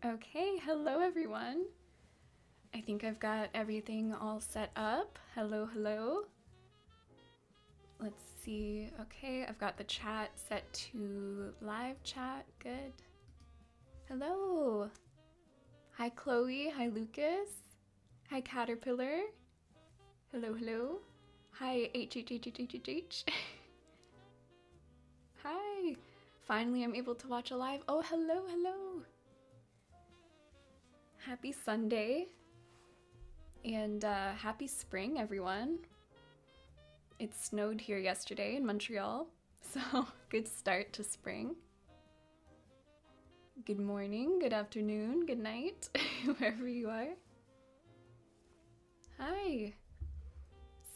Okay, hello everyone. I think I've got everything all set up. Hello. Let's see. Okay, I've got the chat set to live chat. Good. Hello. Hi Chloe. Hi Lucas. Hi Caterpillar. Hello. Hi H. Hi. Finally I'm able to watch a live. Oh, hello. Happy Sunday. And happy spring, everyone. It snowed here yesterday in Montreal, so good start to spring. Good morning, good afternoon, good night, wherever you are. Hi.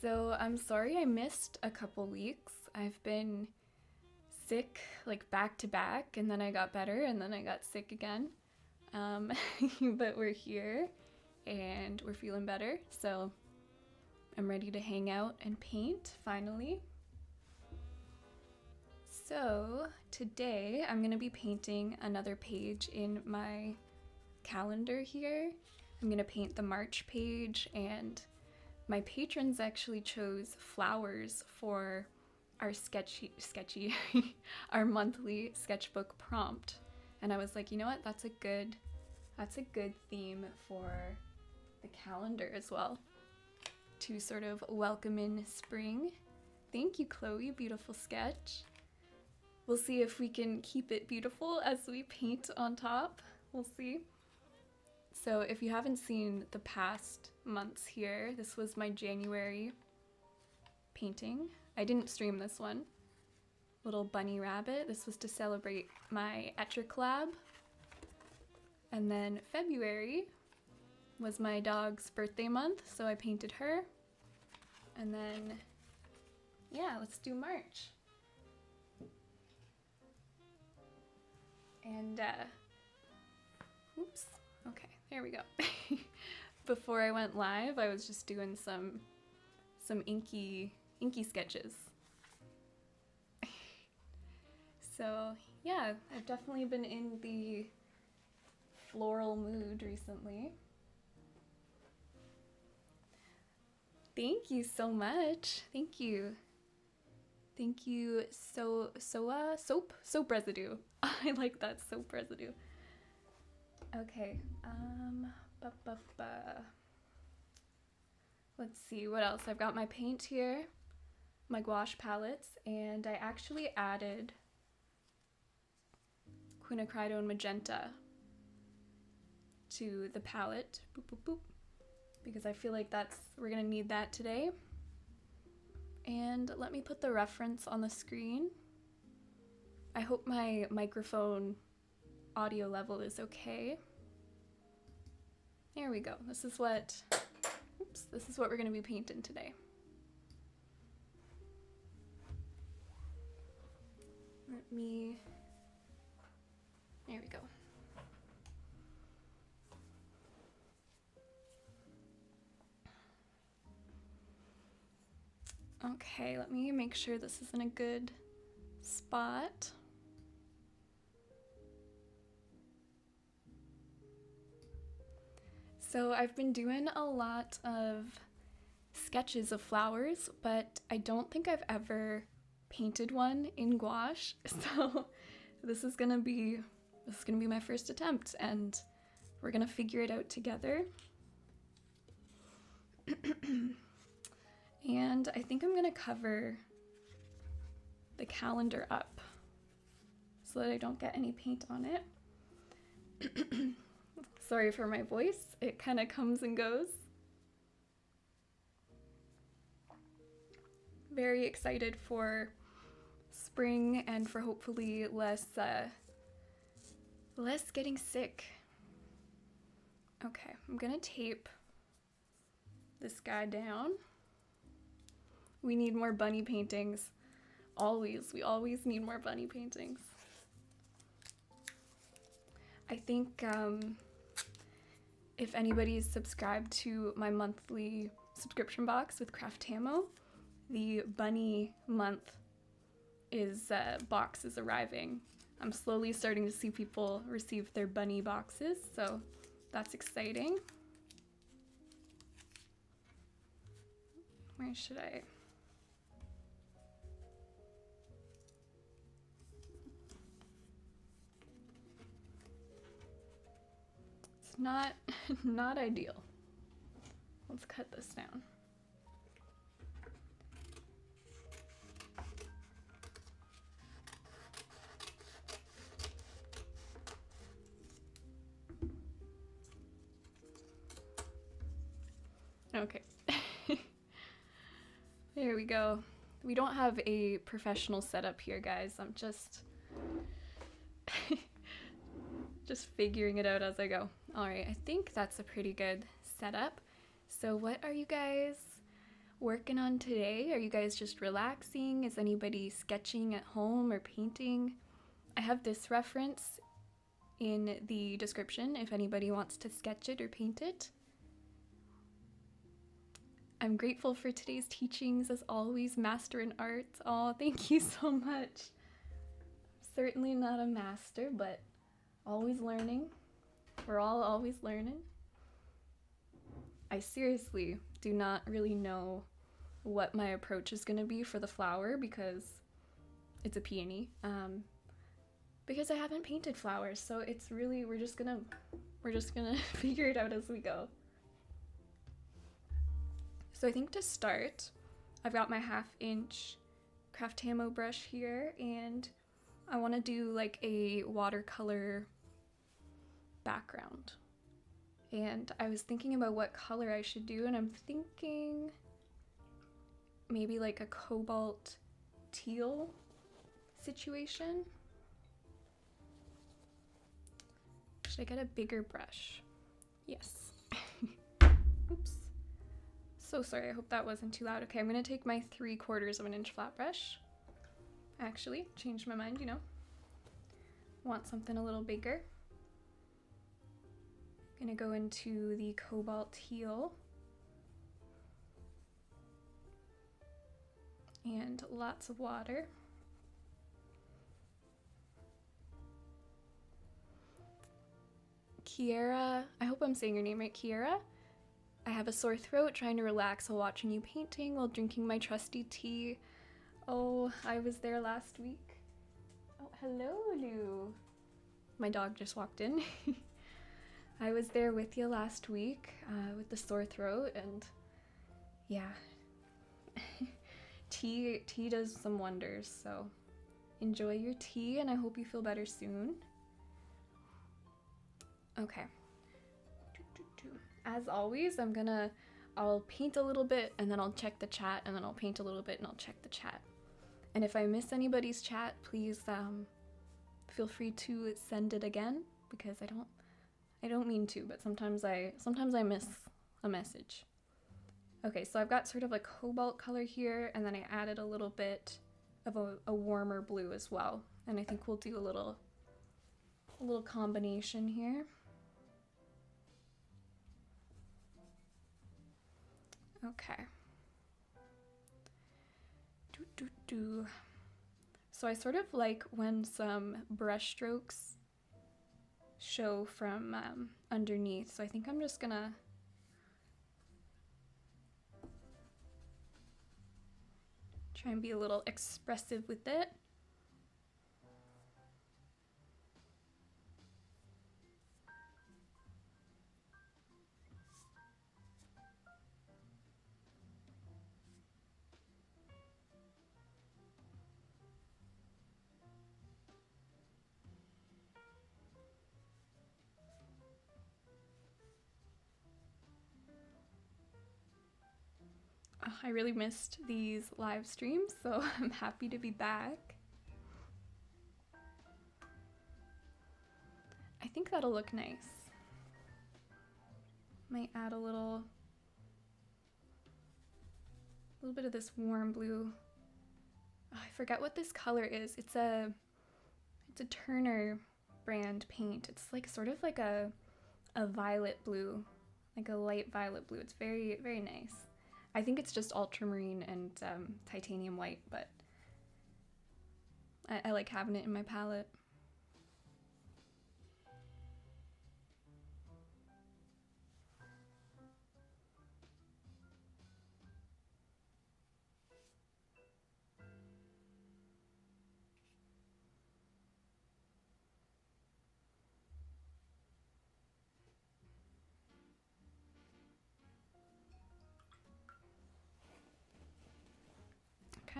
So I'm sorry I missed a couple weeks. I've been sick like back to back, and then I got better, and then I got sick again. But we're here and we're feeling better, so I'm ready to hang out and paint finally. So today I'm gonna be painting another page in my calendar here. I'm gonna paint the March page, and my patrons actually chose flowers for our sketchy our monthly sketchbook prompt, and I was like, you know what, that's a good theme for the calendar as well, to sort of welcome in spring. Thank you, Chloe, beautiful sketch. We'll see if we can keep it beautiful as we paint on top. We'll see. So if you haven't seen the past months here, this was my January painting. I didn't stream this one. Little bunny rabbit. This was to celebrate my Etcher collab. And then February was my dog's birthday month, so I painted her. And then, yeah, let's do March. And, oops, okay, there we go. Before I went live, I was just doing some inky sketches. So, yeah, I've definitely been in the floral mood recently. Thank you so much. Thank you soap residue. I like that, soap residue. Okay, let's see what else. I've got my paint here, my gouache palettes, and I actually added quinacridone magenta to the palette, because I feel like we're gonna need that today. And let me put the reference on the screen. I hope my microphone audio level is okay. There we go. This is what we're gonna be painting today. There we go. Okay, let me make sure this is in a good spot. So I've been doing a lot of sketches of flowers, but I don't think I've ever painted one in gouache. So this is gonna be my first attempt, and we're gonna figure it out together. And I think I'm gonna cover the calendar up so that I don't get any paint on it. Sorry for my voice, it kind of comes and goes. Very excited for spring and for hopefully less getting sick. Okay, I'm gonna tape this guy down. We need more bunny paintings. We always need more bunny paintings. I think if anybody's subscribed to my monthly subscription box with Craftamo, the bunny month box is arriving I'm slowly starting to see people receive their bunny boxes, so that's exciting. Where should I? It's not not ideal. Let's cut this down. Okay. There we go. We don't have a professional setup here, guys. I'm just figuring it out as I go. All right, I think that's a pretty good setup. So what are you guys working on today? Are you guys just relaxing? Is anybody sketching at home or painting? I have this reference in the description if anybody wants to sketch it or paint it. I'm grateful for today's teachings, as always, Master in Art. Oh, thank you so much. Certainly not a master, but always learning. We're all always learning. I seriously do not really know what my approach is going to be for the flower because it's a peony. Because I haven't painted flowers, so it's really, we're just gonna figure it out as we go. So I think to start, I've got my 1/2 inch Craftamo brush here, and I want to do like a watercolor background. And I was thinking about what color I should do, and I'm thinking maybe like a cobalt teal situation. Should I get a bigger brush? Yes. Oops. So sorry, I hope that wasn't too loud. Okay, I'm gonna take my 3/4 of an inch flat brush. Actually, changed my mind, you know. Want something a little bigger. Gonna go into the cobalt teal. And lots of water. Kiera, I hope I'm saying your name right, Kiera. I have a sore throat, trying to relax while watching you painting while drinking my trusty tea. Oh, I was there last week. Oh, hello, Lou. My dog just walked in. I was there with you last week with the sore throat, and yeah, tea does some wonders, so enjoy your tea, and I hope you feel better soon. Okay. As always, I'll paint a little bit, and then I'll check the chat, and then I'll paint a little bit, and I'll check the chat. And if I miss anybody's chat, please feel free to send it again, because I don't mean to, but sometimes I miss a message. Okay, so I've got sort of a cobalt color here, and then I added a little bit of a warmer blue as well. And I think we'll do a little combination here. Okay. So I sort of like when some brush strokes show from underneath. So I think I'm just gonna try and be a little expressive with it. I really missed these live streams, so I'm happy to be back. I think that'll look nice. Might add a little bit of this warm blue. Oh, I forget what this color is. It's a Turner brand paint. It's like sort of like a violet blue, like a light violet blue. It's very, very nice. I think it's just ultramarine and titanium white, but I like having it in my palette.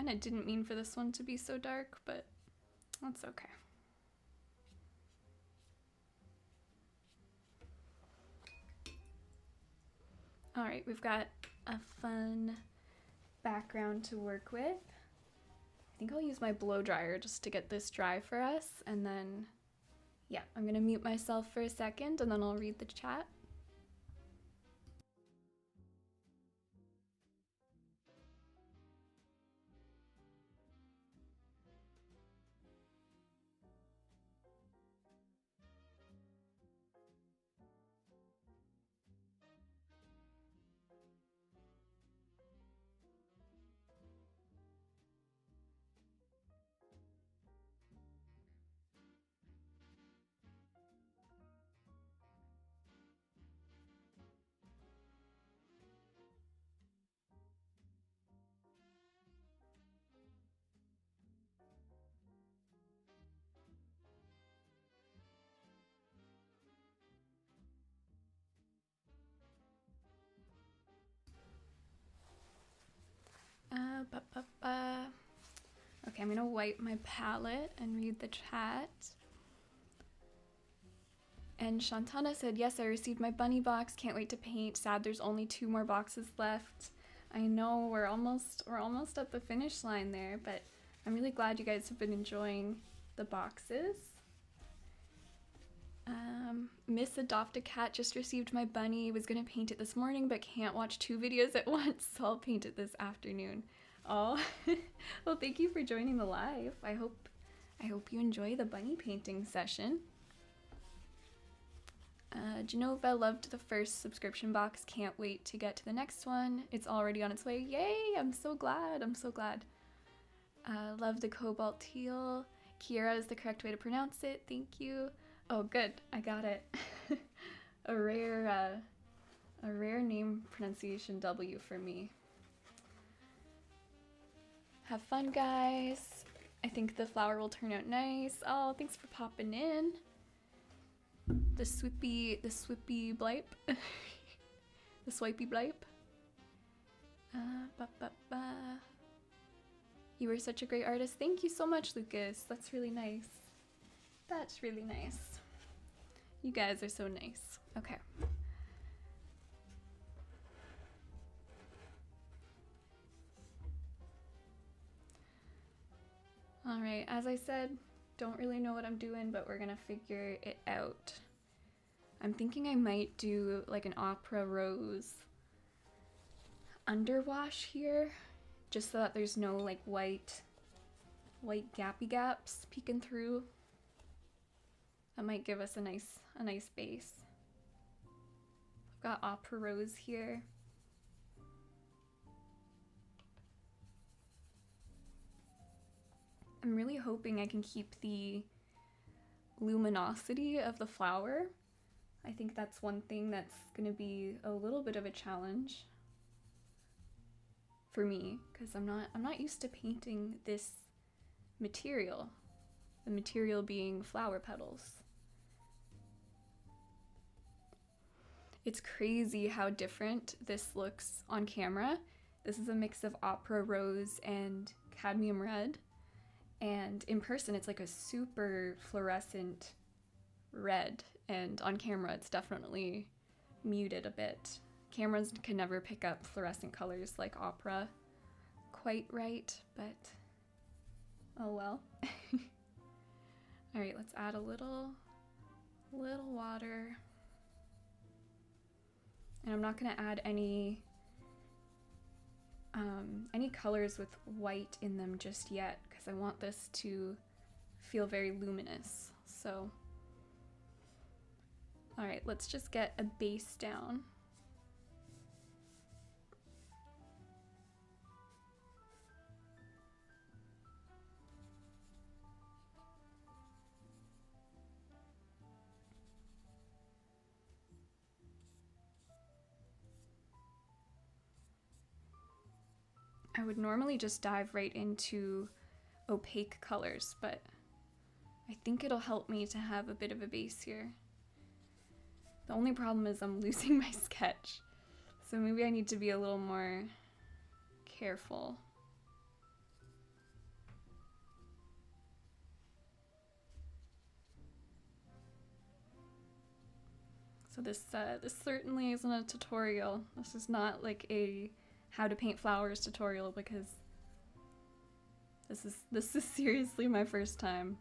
kind of didn't mean for this one to be so dark, but that's okay. All right, we've got a fun background to work with. I think I'll use my blow dryer just to get this dry for us, and then, yeah, I'm gonna mute myself for a second and then I'll read the chat. Okay, I'm gonna wipe my palette and read the chat. And Shantana said, yes, I received my bunny box. Can't wait to paint. Sad there's only 2 more boxes left. I know we're almost at the finish line there, but I'm really glad you guys have been enjoying the boxes. Miss Adopt a Cat just received my bunny. Was gonna paint it this morning, but can't watch 2 videos at once, so I'll paint it this afternoon. Oh, well, thank you for joining the live. I hope you enjoy the bunny painting session. Genova loved the first subscription box. Can't wait to get to the next one. It's already on its way. Yay! I'm so glad. I'm so glad. Love the cobalt teal. Kiera is the correct way to pronounce it. Thank you. Oh, good. I got it. a rare name pronunciation W for me. Have fun, guys. I think the flower will turn out nice. Oh, thanks for popping in. The swippy blipe. The swipey blipe. You were such a great artist. Thank you so much, Lucas. That's really nice. That's really nice. You guys are so nice. Okay. All right, as I said, don't really know what I'm doing, but we're gonna figure it out. I'm thinking I might do like an Opera Rose underwash here, just so that there's no like white gappy gaps peeking through. That might give us a nice base. I've got Opera Rose here. I'm really hoping I can keep the luminosity of the flower. I think that's one thing that's going to be a little bit of a challenge for me, because I'm not used to painting this material. The material being flower petals. It's crazy how different this looks on camera. This is a mix of Opera Rose and Cadmium Red. And in person, it's like a super fluorescent red. And on camera, it's definitely muted a bit. Cameras can never pick up fluorescent colors like opera quite right, but oh well. All right, let's add a little water. And I'm not gonna add any colors with white in them just yet, because I want this to feel very luminous. So, all right, let's just get a base down. I would normally just dive right into opaque colors, but I think it'll help me to have a bit of a base here. The only problem is I'm losing my sketch, so maybe I need to be a little more careful. So this certainly isn't a tutorial. This is not like a how to paint flowers tutorial, because this is seriously my first time.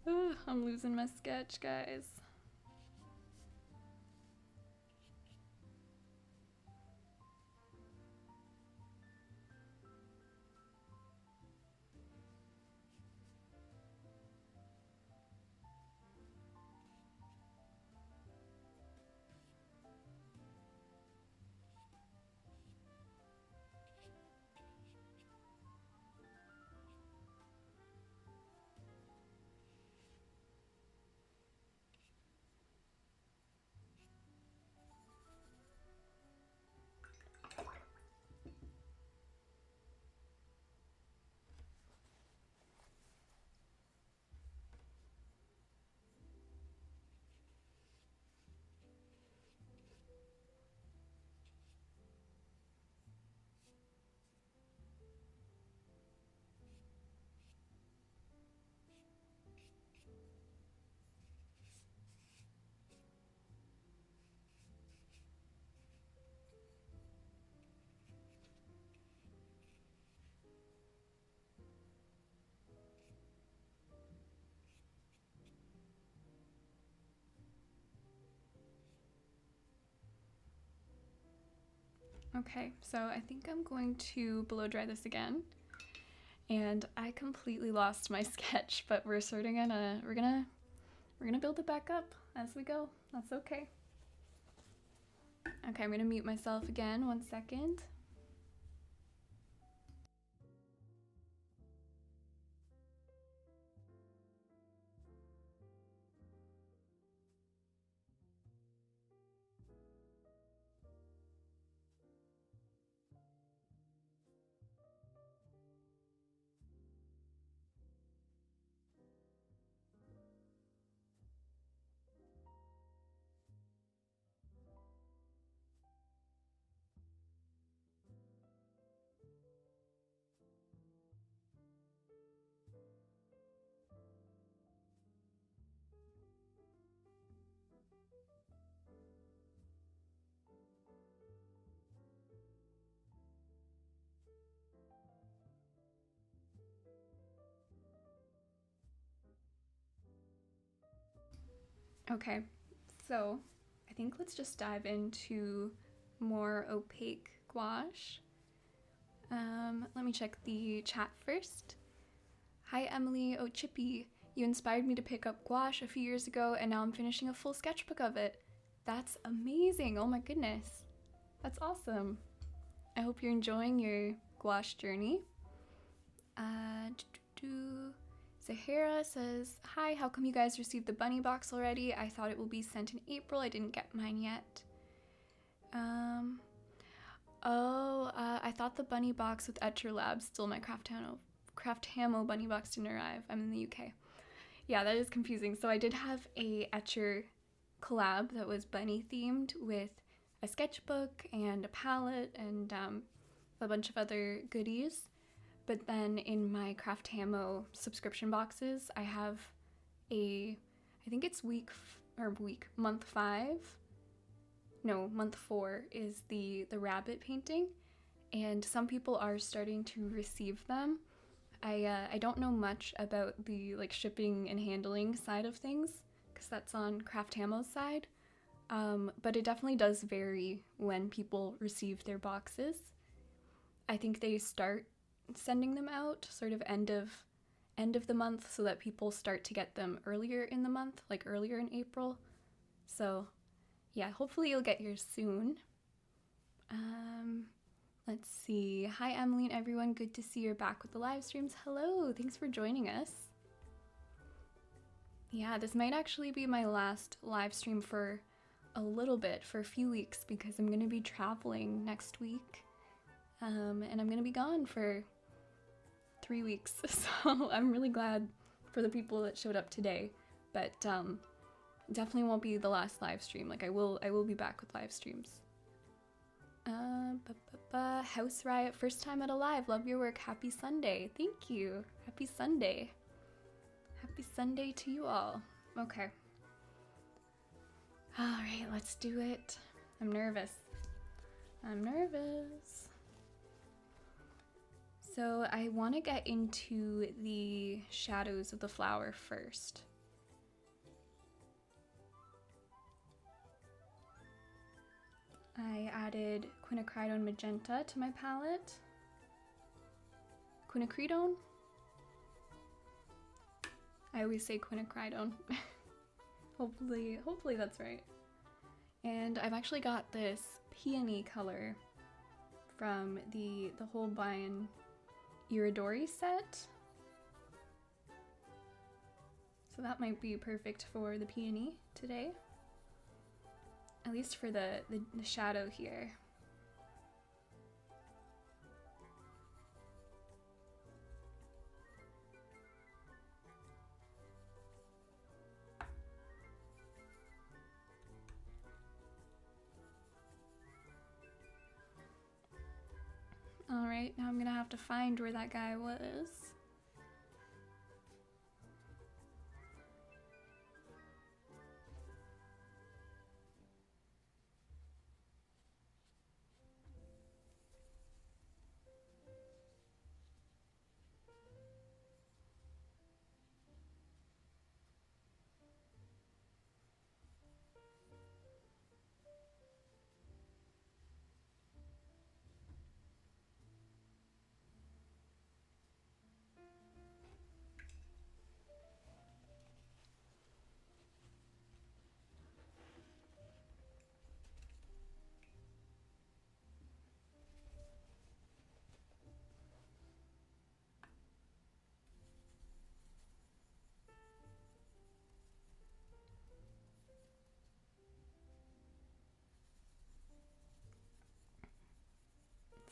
Ugh, I'm losing my sketch, guys. Okay, so I think I'm going to blow dry this again. And I completely lost my sketch, but we're gonna build it back up as we go. That's okay. Okay, I'm gonna mute myself again, 1 second. Okay, so I think let's just dive into more opaque gouache. Let me check the chat first. Hi Emily, oh Chippy, you inspired me to pick up gouache a few years ago and now I'm finishing a full sketchbook of it. That's amazing, oh my goodness. That's awesome. I hope you're enjoying your gouache journey. Zahara says, hi, how come you guys received the bunny box already? I thought it will be sent in April. I didn't get mine yet. I thought the bunny box with Etcher Labs stole my Craft Hamo bunny box didn't arrive. I'm in the UK. Yeah, that is confusing. So I did have a Etcher collab that was bunny themed with a sketchbook and a palette and a bunch of other goodies. But then in my Craft Hamo subscription boxes, I have I think it's month 4 is the rabbit painting, and some people are starting to receive them. I don't know much about the like shipping and handling side of things, because that's on Craft Hamo's side, but it definitely does vary when people receive their boxes. I think they start sending them out sort of end of the month so that people start to get them earlier in the month, like earlier in April. So yeah, hopefully you'll get yours soon. Let's see. Hi Emily and everyone, good to see you're back with the live streams. Hello, thanks for joining us. Yeah, this might actually be my last live stream for a little bit, for a few weeks, because I'm gonna be traveling next week. And I'm gonna be gone for 3 weeks, so I'm really glad for the people that showed up today, but definitely won't be the last live stream. Like I will be back with live streams. House Riot, first time at Alive. Love your work. Happy Sunday. Thank you. Happy Sunday. Happy Sunday to you all. Okay. All right, let's do it. I'm nervous. I'm nervous. So I want to get into the shadows of the flower first. I added quinacridone magenta to my palette. Quinacridone? I always say quinacridone. Hopefully that's right. And I've actually got this peony color from the Holbein Iridori set. So that might be perfect for the peony today. At least for the shadow here. Alright, now I'm gonna have to find where that guy was.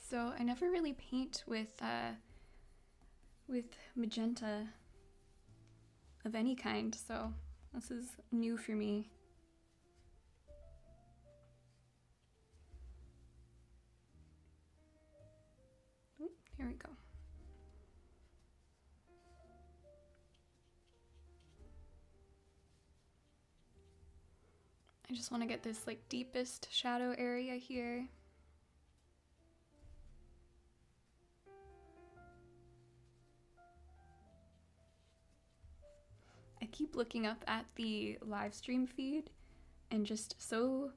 So I never really paint with magenta of any kind, so this is new for me. Ooh, here we go. I just want to get this like deepest shadow area here. I keep looking up at the live stream feed and just so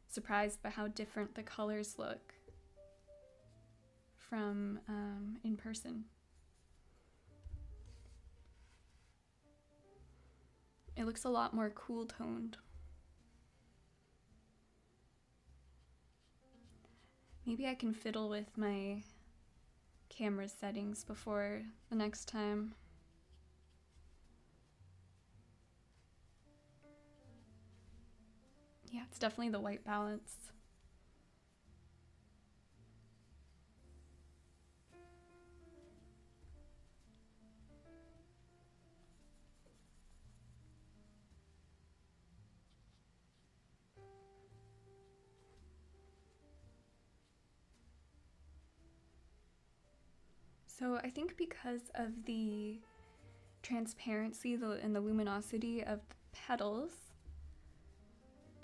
surprised by how different the colors look from in person. It looks a lot more cool toned. Maybe I can fiddle with my camera settings before the next time. Yeah, it's definitely the white balance. So I think because of the transparency and the luminosity of the petals,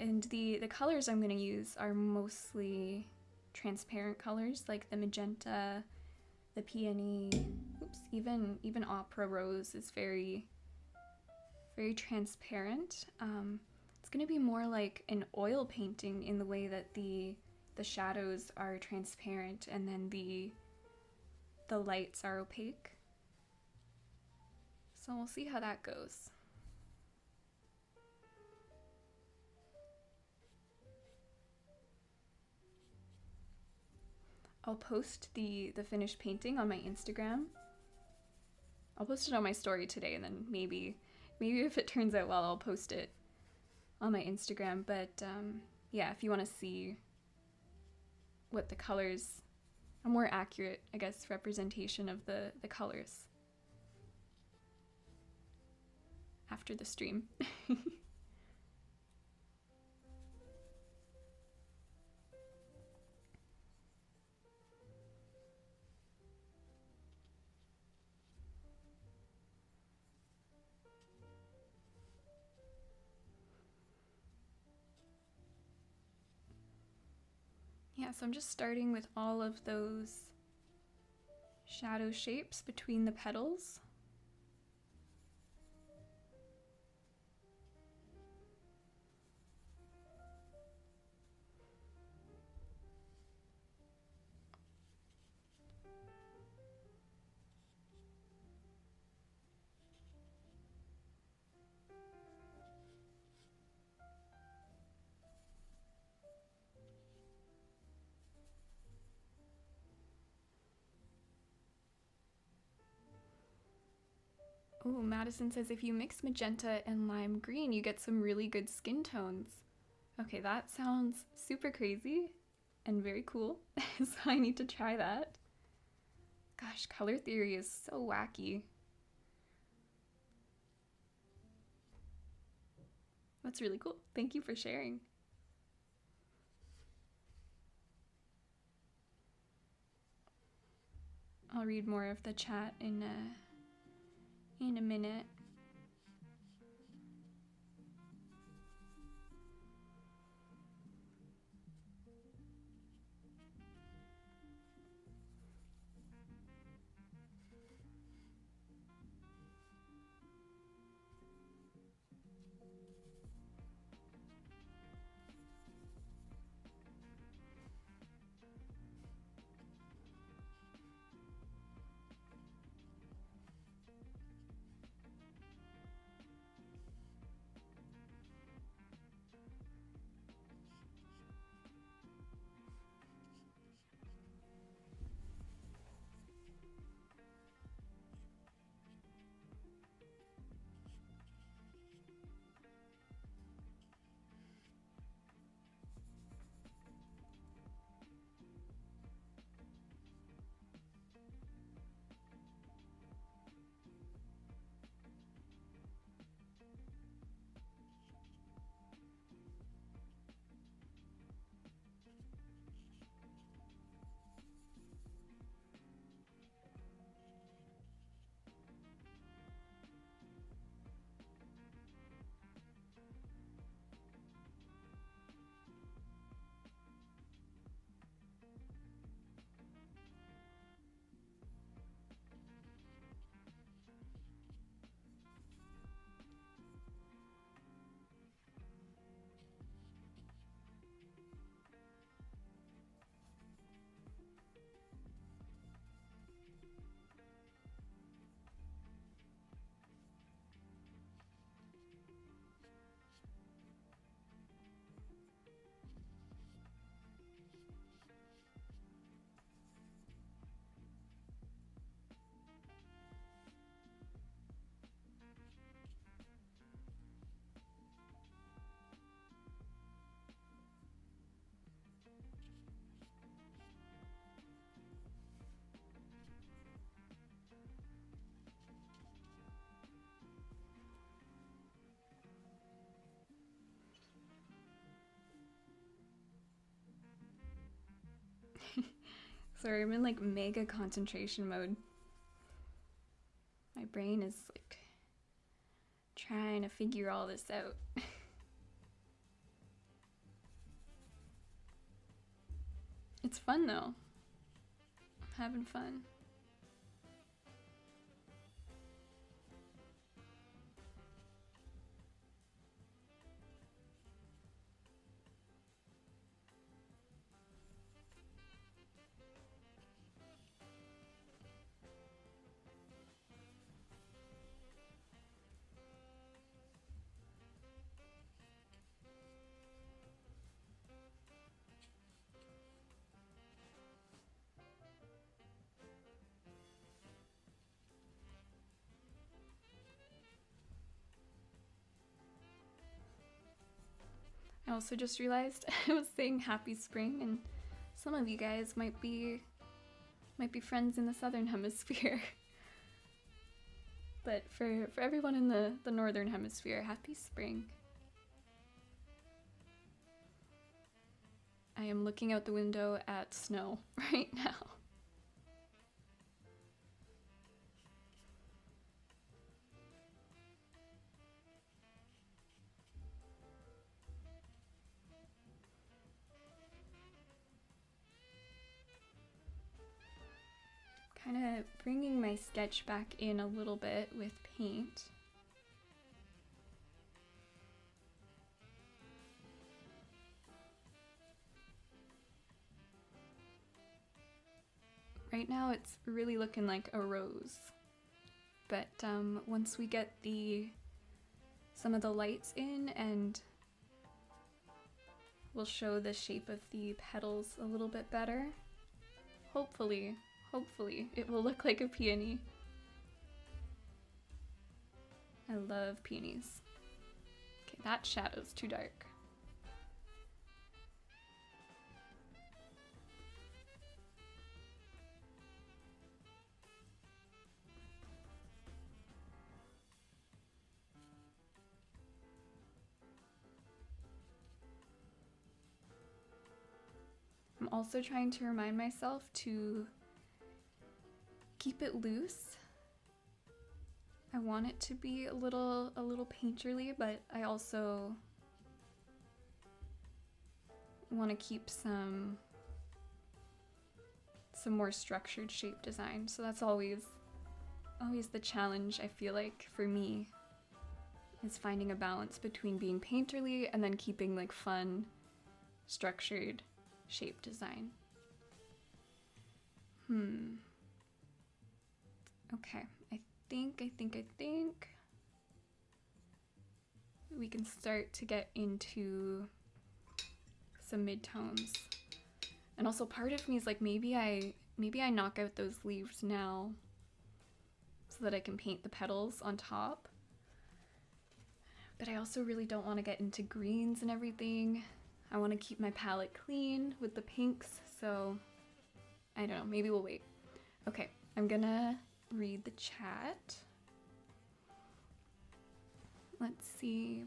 and the colors I'm going to use are mostly transparent colors, like the magenta, the peony, oops, even opera rose is very transparent. It's going to be more like an oil painting in the way that the shadows are transparent and then the lights are opaque. So we'll see how that goes. I'll post the finished painting on my Instagram. I'll post it on my story today, and then maybe if it turns out well, I'll post it on my Instagram. But yeah, if you want to see what the colors, a more accurate, I guess, representation of the colors after the stream. Yeah, so I'm just starting with all of those shadow shapes between the petals. Oh, Madison says if you mix magenta and lime green, you get some really good skin tones. Okay, that sounds super crazy and very cool, so I need to try that. Gosh, color theory is so wacky. That's really cool. Thank you for sharing. I'll read more of the chat in a minute. Sorry, I'm in like mega concentration mode. My brain is like trying to figure all this out. It's fun though. I'm having fun. I also just realized I was saying happy spring, and some of you guys might be friends in the southern hemisphere. But for everyone in the northern hemisphere, happy spring. I am looking out the window at snow right now. kind of bringing my sketch back in a little bit with paint. Right now it's really looking like a rose, but once we get some of the lights in, and we'll show the shape of the petals a little bit better, hopefully it will look like a peony. I love peonies. Okay, that shadow's too dark. I'm also trying to remind myself to keep it loose. I want it to be a little painterly, but I also want to keep some more structured shape design. So that's always the challenge, I feel like, for me, is finding a balance between being painterly and then keeping like fun, structured shape design. Okay, I think we can start to get into some midtones. And also part of me is like, maybe I knock out those leaves now so that I can paint the petals on top. But I also really don't want to get into greens and everything. I want to keep my palette clean with the pinks, so I don't know, maybe we'll wait. Okay, I'm gonna read the chat. Let's see.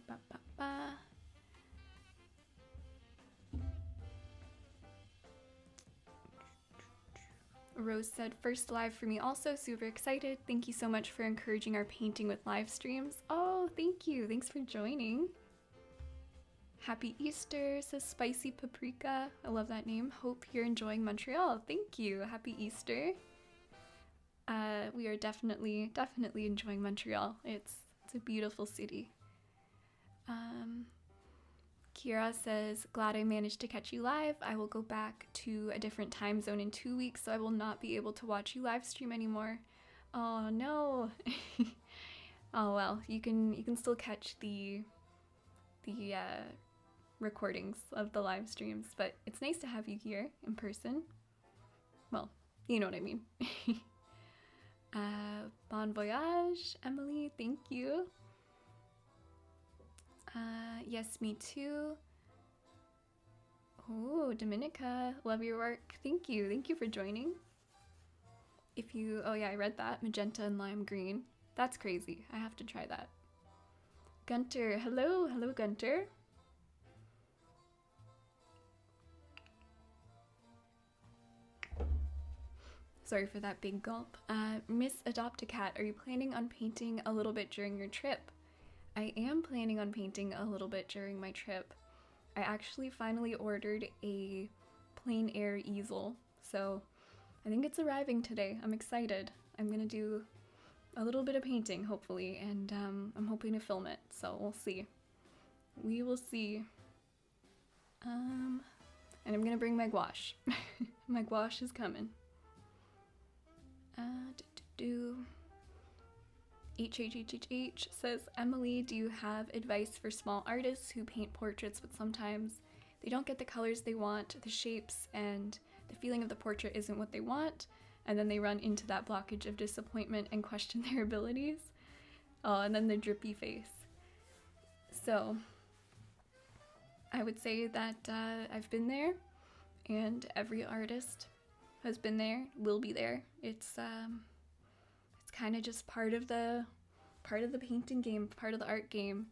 Rose said, first live for me also, super excited. Thank you so much for encouraging our painting with live streams. Oh, thank you. Thanks for joining. Happy Easter, says Spicy Paprika. I love that name. Hope you're enjoying Montreal. Thank you. Happy Easter. We are definitely enjoying Montreal. It's a beautiful city. Kira says, glad I managed to catch you live. I will go back to a different time zone in 2 weeks, so I will not be able to watch you live stream anymore. Oh no. Oh well, you can still catch the recordings of the live streams, but it's nice to have you here in person. Well, you know what I mean. Bon voyage, Emily, thank you. Yes, me too. Oh, Dominica, love your work. Thank you for joining. Oh yeah, I read that, magenta and lime green. That's crazy, I have to try that. Gunter, hello Gunter. Sorry for that big gulp. Miss Adopt-A-Cat, are you planning on painting a little bit during your trip? I am planning on painting a little bit during my trip. I actually finally ordered a plein air easel, so I think it's arriving today. I'm excited. I'm gonna do a little bit of painting, hopefully, and I'm hoping to film it, so we'll see. We will see. And I'm gonna bring my gouache. My gouache is coming. HHHHH says, Emily, do you have advice for small artists who paint portraits but sometimes they don't get the colors they want, the shapes, and the feeling of the portrait isn't what they want, and then they run into that blockage of disappointment and question their abilities? Oh, and then the drippy face. So I would say that I've been there, and every artist has been there, will be there. It's kind of just part of the painting game, part of the art game.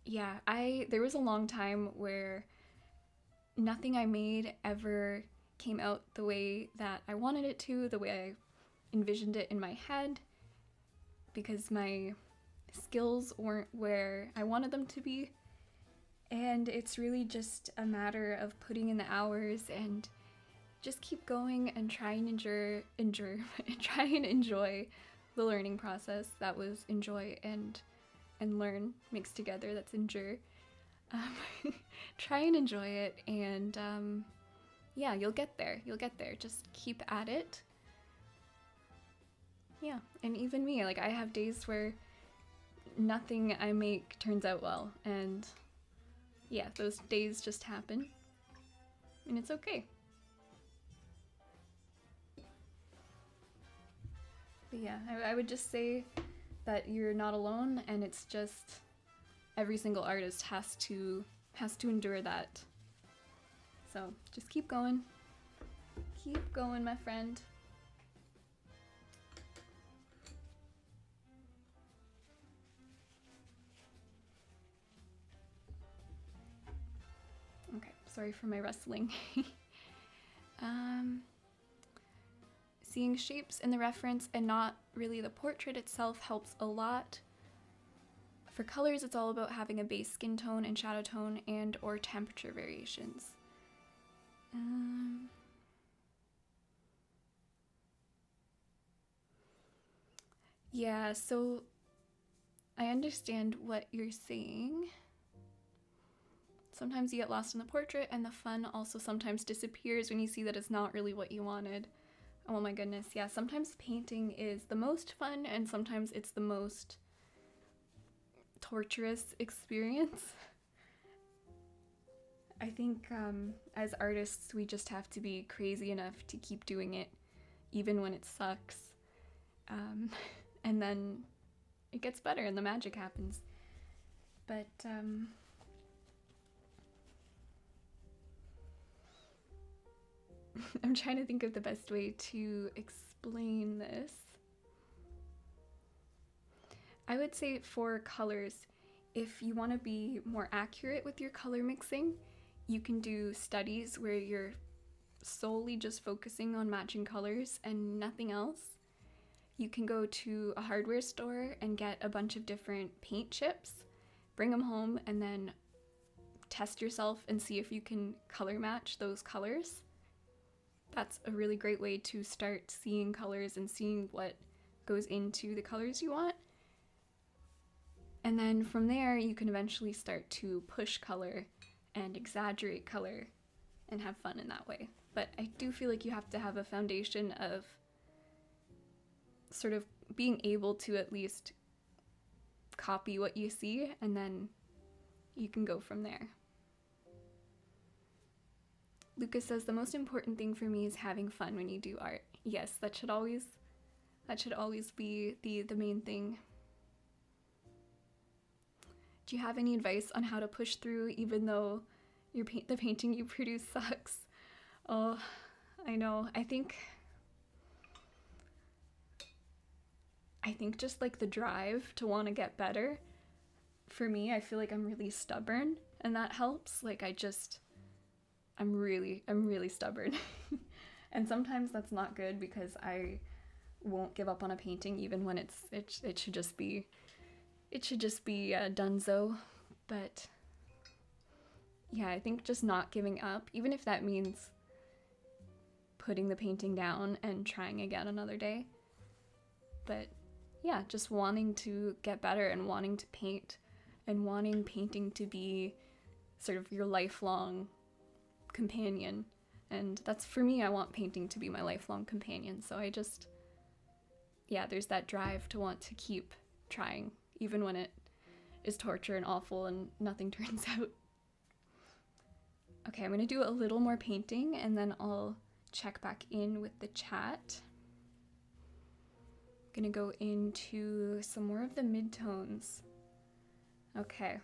Yeah, there was a long time where nothing I made ever came out the way that I wanted it to, the way I envisioned it in my head, because my skills weren't where I wanted them to be. And it's really just a matter of putting in the hours and just keep going and try and try and enjoy the learning process. That was enjoy and learn mixed together. That's endure. Try and enjoy it, and yeah, you'll get there. You'll get there. Just keep at it. Yeah, and even me, like, I have days where nothing I make turns out well, and yeah, those days just happen, and it's okay. But yeah, I would just say that you're not alone, and it's just every single artist has to endure that. So just keep going. Keep going, my friend. Okay, sorry for my rustling. Seeing shapes in the reference and not really the portrait itself helps a lot. For colors, it's all about having a base skin tone and shadow tone and or temperature variations. Yeah, so I understand what you're saying. Sometimes you get lost in the portrait, and the fun also sometimes disappears when you see that it's not really what you wanted. Oh my goodness, yeah, sometimes painting is the most fun, and sometimes it's the most torturous experience. I think as artists, we just have to be crazy enough to keep doing it, even when it sucks. And then it gets better and the magic happens. But I'm trying to think of the best way to explain this. I would say for colors, if you want to be more accurate with your color mixing, you can do studies where you're solely just focusing on matching colors and nothing else. You can go to a hardware store and get a bunch of different paint chips, bring them home, and then test yourself and see if you can color match those colors. That's a really great way to start seeing colors and seeing what goes into the colors you want. And then from there, you can eventually start to push color and exaggerate color and have fun in that way. But I do feel like you have to have a foundation of sort of being able to at least copy what you see, and then you can go from there. Lucas says, the most important thing for me is having fun when you do art. Yes, that should always be the main thing. Do you have any advice on how to push through even though the painting you produce sucks? Oh, I know. I think just like the drive to want to get better. For me, I feel like I'm really stubborn, and that helps. Like I'm really stubborn. And sometimes that's not good because I won't give up on a painting even when it should just be donezo. But yeah, I think just not giving up, even if that means putting the painting down and trying again another day. But yeah, just wanting to get better and wanting to paint and wanting painting to be sort of your lifelong companion. And that's, for me, I want painting to be my lifelong companion. So there's that drive to want to keep trying, even when it is torture and awful and nothing turns out. Okay, I'm gonna do a little more painting and then I'll check back in with the chat. I'm gonna go into some more of the midtones. Okay.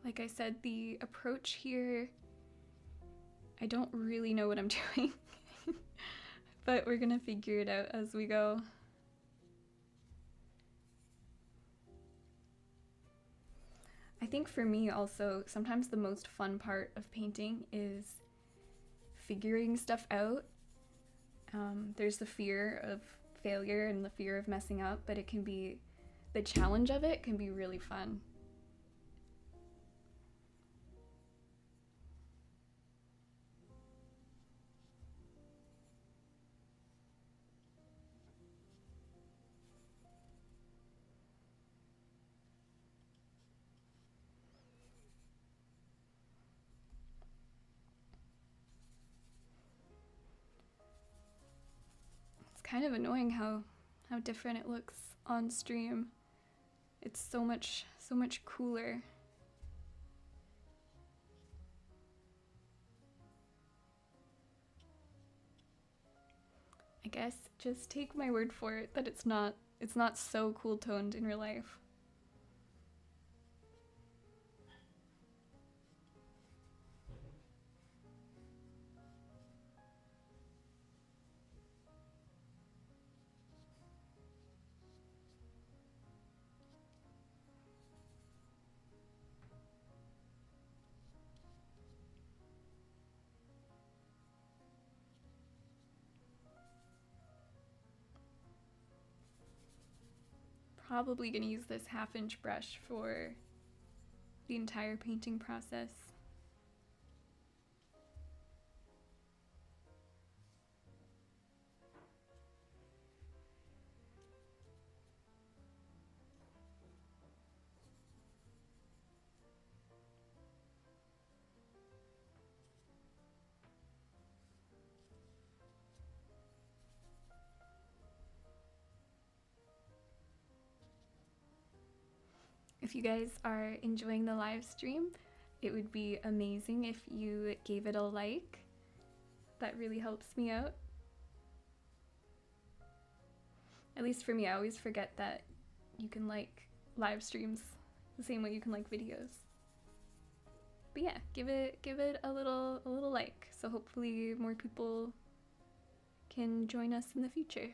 Like I said, the approach here, I don't really know what I'm doing, but we're gonna figure it out as we go. I think for me also, sometimes the most fun part of painting is figuring stuff out. There's the fear of failure and the fear of messing up, but the challenge of it can be really fun. It's kind of annoying how different it looks on stream. It's so much cooler. I guess just take my word for it that it's not so cool toned in real life. Probably gonna use this 1/2" brush for the entire painting process. If you guys are enjoying the live stream, it would be amazing if you gave it a like. That really helps me out. At least for me, I always forget that you can like live streams the same way you can like videos. But yeah, give it a little like, so hopefully more people can join us in the future.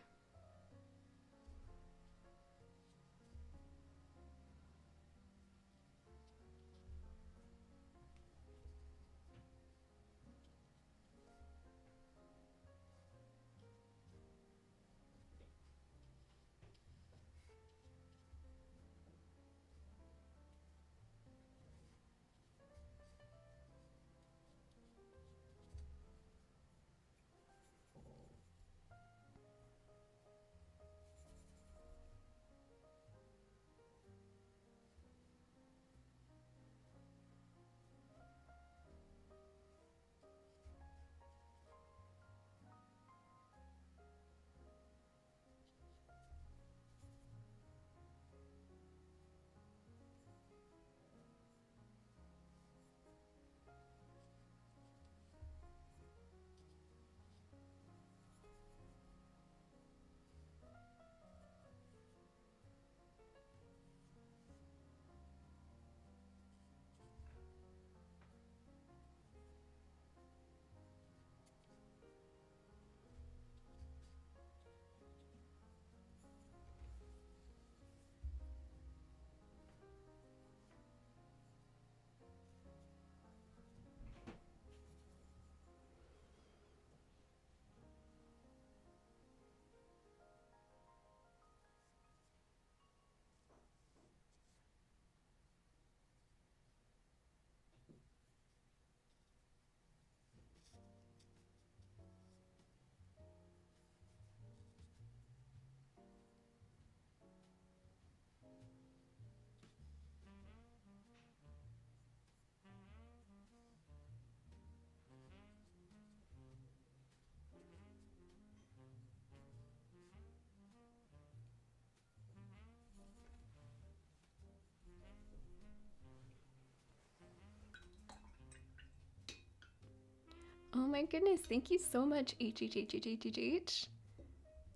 Oh my goodness, thank you so much, HHHHHH.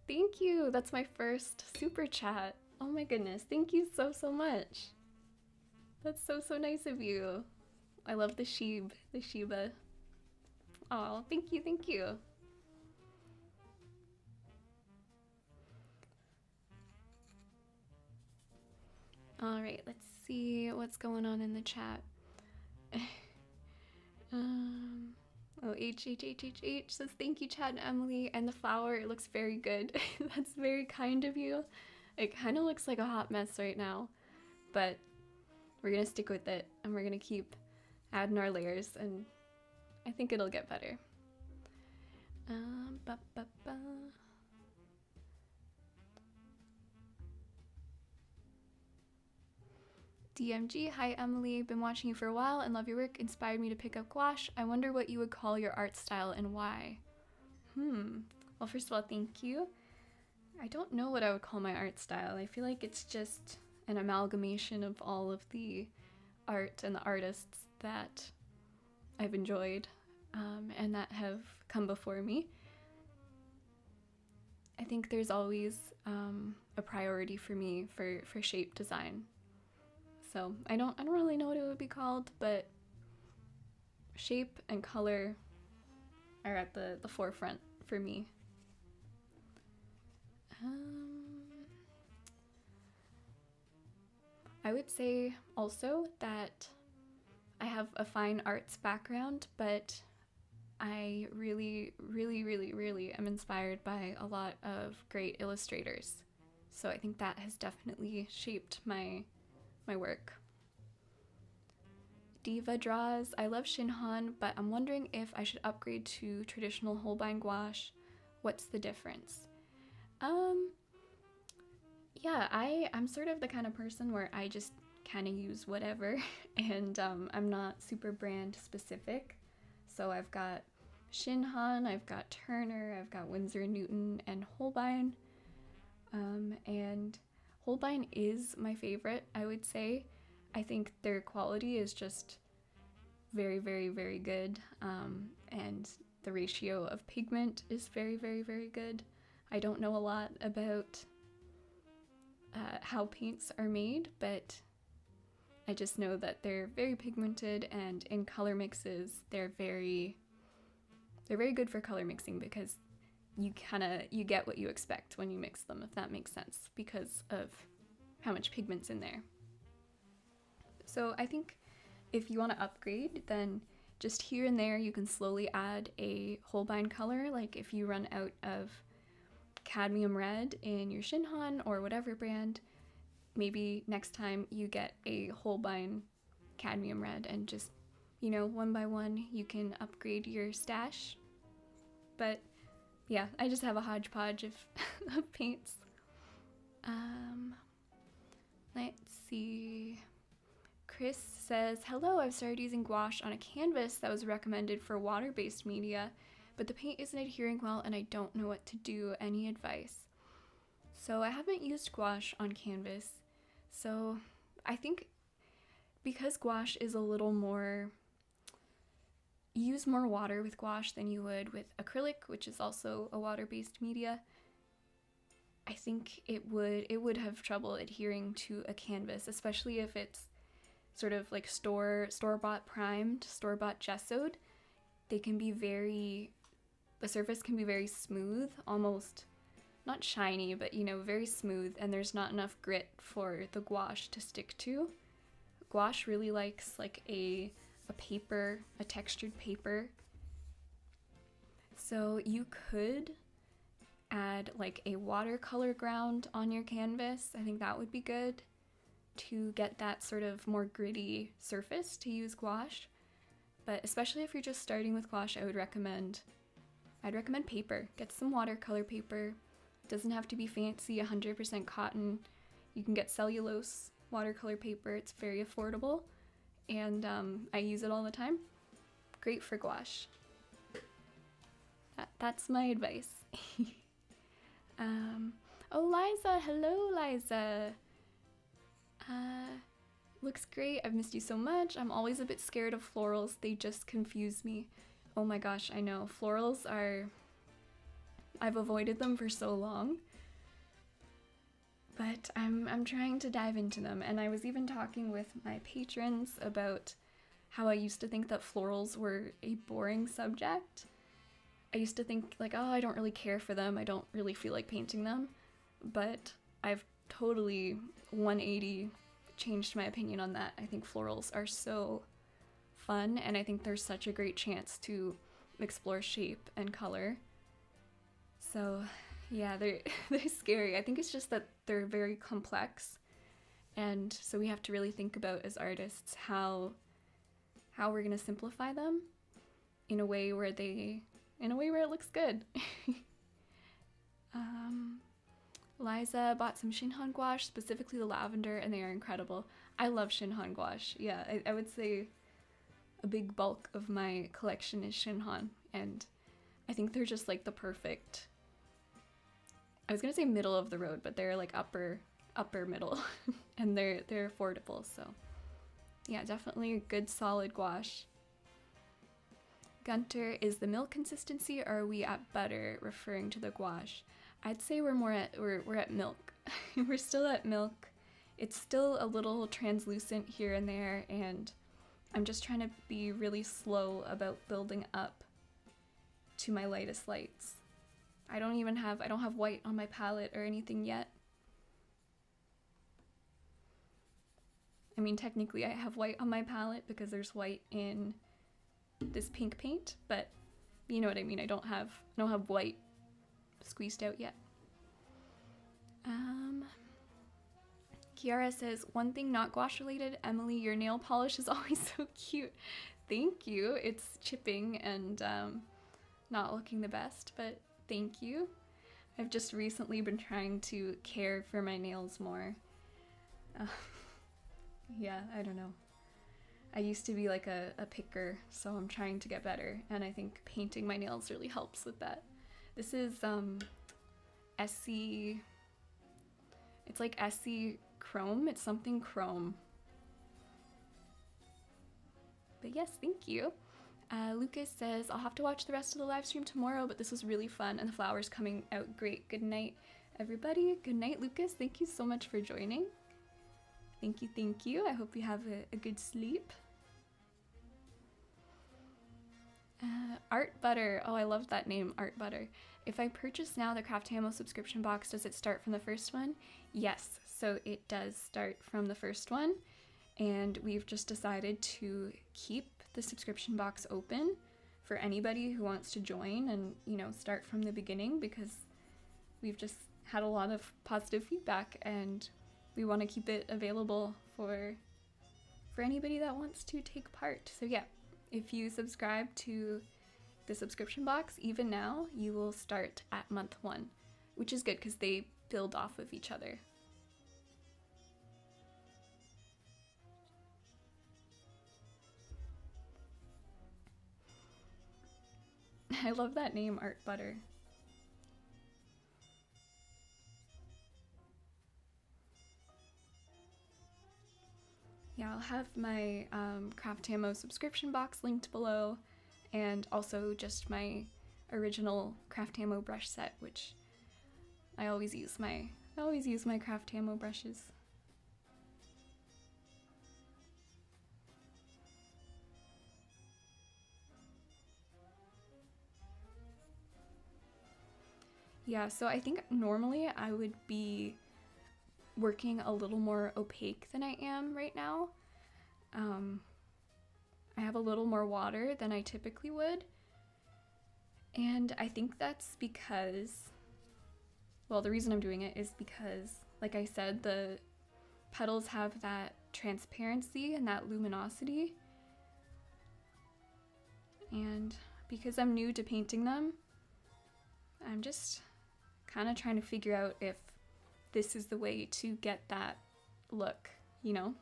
Thank you, that's my first super chat. Oh my goodness, thank you so much. That's so nice of you. I love the Shiba. Oh, thank you. All right, let's see what's going on in the chat. Oh, H says thank you, Chad and Emily. And the flower, it looks very good. That's very kind of you. It kind of looks like a hot mess right now, but we're gonna stick with it and we're gonna keep adding our layers, and I think it'll get better. Ba, ba, ba. DMG, hi Emily, been watching you for a while and love your work, inspired me to pick up gouache. I wonder what you would call your art style and why. Well, first of all, thank you. I don't know what I would call my art style. I feel like it's just an amalgamation of all of the art and the artists that I've enjoyed and that have come before me. I think there's always a priority for me for shape design. So I don't really know what it would be called, but shape and color are at the forefront for me. I would say also that I have a fine arts background, but I really am inspired by a lot of great illustrators. So I think that has definitely shaped my work. Diva draws, I love Shinhan, but I'm wondering if I should upgrade to traditional Holbein gouache. What's the difference? Yeah, I'm sort of the kind of person where I just kind of use whatever, and I'm not super brand specific. So I've got Shinhan, I've got Turner, I've got Winsor & Newton, and Holbein. And Holbein is my favorite, I would say. I think their quality is just very good, and the ratio of pigment is very good. I don't know a lot about how paints are made, but I just know that they're very pigmented, and in color mixes they're very good for color mixing, because you get what you expect when you mix them, if that makes sense, because of how much pigment's in there. So I think if you want to upgrade, then just here and there you can slowly add a Holbein color. Like if you run out of cadmium red in your Shinhan or whatever brand, maybe next time you get a Holbein cadmium red, and just, one by one you can upgrade your stash. But yeah, I just have a hodgepodge of, of paints. Let's see. Chris says, hello, I've started using gouache on a canvas that was recommended for water-based media, but the paint isn't adhering well and I don't know what to do. Any advice? So I haven't used gouache on canvas, so I think because gouache is a little more, you use more water with gouache than you would with acrylic, which is also a water-based media, I think it would have trouble adhering to a canvas, especially if it's sort of like store-bought primed, store-bought gessoed. They can be the surface can be very smooth, almost not shiny, but very smooth, and there's not enough grit for the gouache to stick to. Gouache really likes like a paper, a textured paper. So you could add like a watercolor ground on your canvas. I think that would be good to get that sort of more gritty surface to use gouache. But especially if you're just starting with gouache, I'd recommend paper. Get some watercolor paper. It doesn't have to be fancy, 100% cotton. You can get cellulose watercolor paper. It's very affordable, and I use it all the time. Great for gouache. That's my advice. Oh, Liza, hello, Liza. Looks great. I've missed you so much. I'm always a bit scared of florals. They just confuse me. Oh my gosh, I know. Florals I've avoided them for so long, but I'm trying to dive into them. And I was even talking with my patrons about how I used to think that florals were a boring subject. I used to think like, oh, I don't really care for them. I don't really feel like painting them. But I've totally 180 changed my opinion on that. I think florals are so fun, and I think there's such a great chance to explore shape and color. So yeah, they're scary. I think it's just that they're very complex, and so we have to really think about as artists how we're gonna simplify them in a way where it looks good. Liza bought some Shinhan gouache, specifically the lavender, and they are incredible. I love Shinhan gouache. Yeah, I would say a big bulk of my collection is Shinhan, and I think they're just like the perfect, I was gonna say middle of the road, but they're like upper middle and they're affordable. So yeah, definitely a good solid gouache. Gunter, is the milk consistency, or are we at butter, referring to the gouache? I'd say we're at milk. We're still at milk. It's still a little translucent here and there, and I'm just trying to be really slow about building up to my lightest lights. I don't have white on my palette or anything yet. I mean, technically I have white on my palette because there's white in this pink paint, but you know what I mean. I don't have white squeezed out yet. Kiara says, one thing not gouache related, Emily, your nail polish is always so cute. Thank you. It's chipping and not looking the best, but thank you. I've just recently been trying to care for my nails more. Yeah, I don't know. I used to be like a picker, so I'm trying to get better, and I think painting my nails really helps with that. This is SC, it's like SC Chrome, it's something chrome. But yes, thank you. Lucas says, I'll have to watch the rest of the live stream tomorrow, but this was really fun and the flowers coming out great. Good night, everybody. Good night, Lucas. Thank you so much for joining. Thank you. I hope you have a good sleep. Art Butter. Oh, I love that name, Art Butter. If I purchase now the Craft Hamo subscription box, does it start from the first one? Yes, so it does start from the first one, and we've just decided to keep the subscription box open for anybody who wants to join and, you know, start from the beginning, because we've just had a lot of positive feedback and we want to keep it available for anybody that wants to take part. So yeah, if you subscribe to the subscription box, even now, you will start at month 1, which is good because they build off of each other. I love that name, Art Butter. Yeah, I'll have my Craft Hamo subscription box linked below, and also just my original Craft Hamo brush set, which I always use my Craft Hamo brushes. Yeah, so I think normally I would be working a little more opaque than I am right now. I have a little more water than I typically would, and I think that's because, well, the reason I'm doing it is because, like I said, the petals have that transparency and that luminosity, and because I'm new to painting them, I'm just kind of trying to figure out if this is the way to get that look, you know?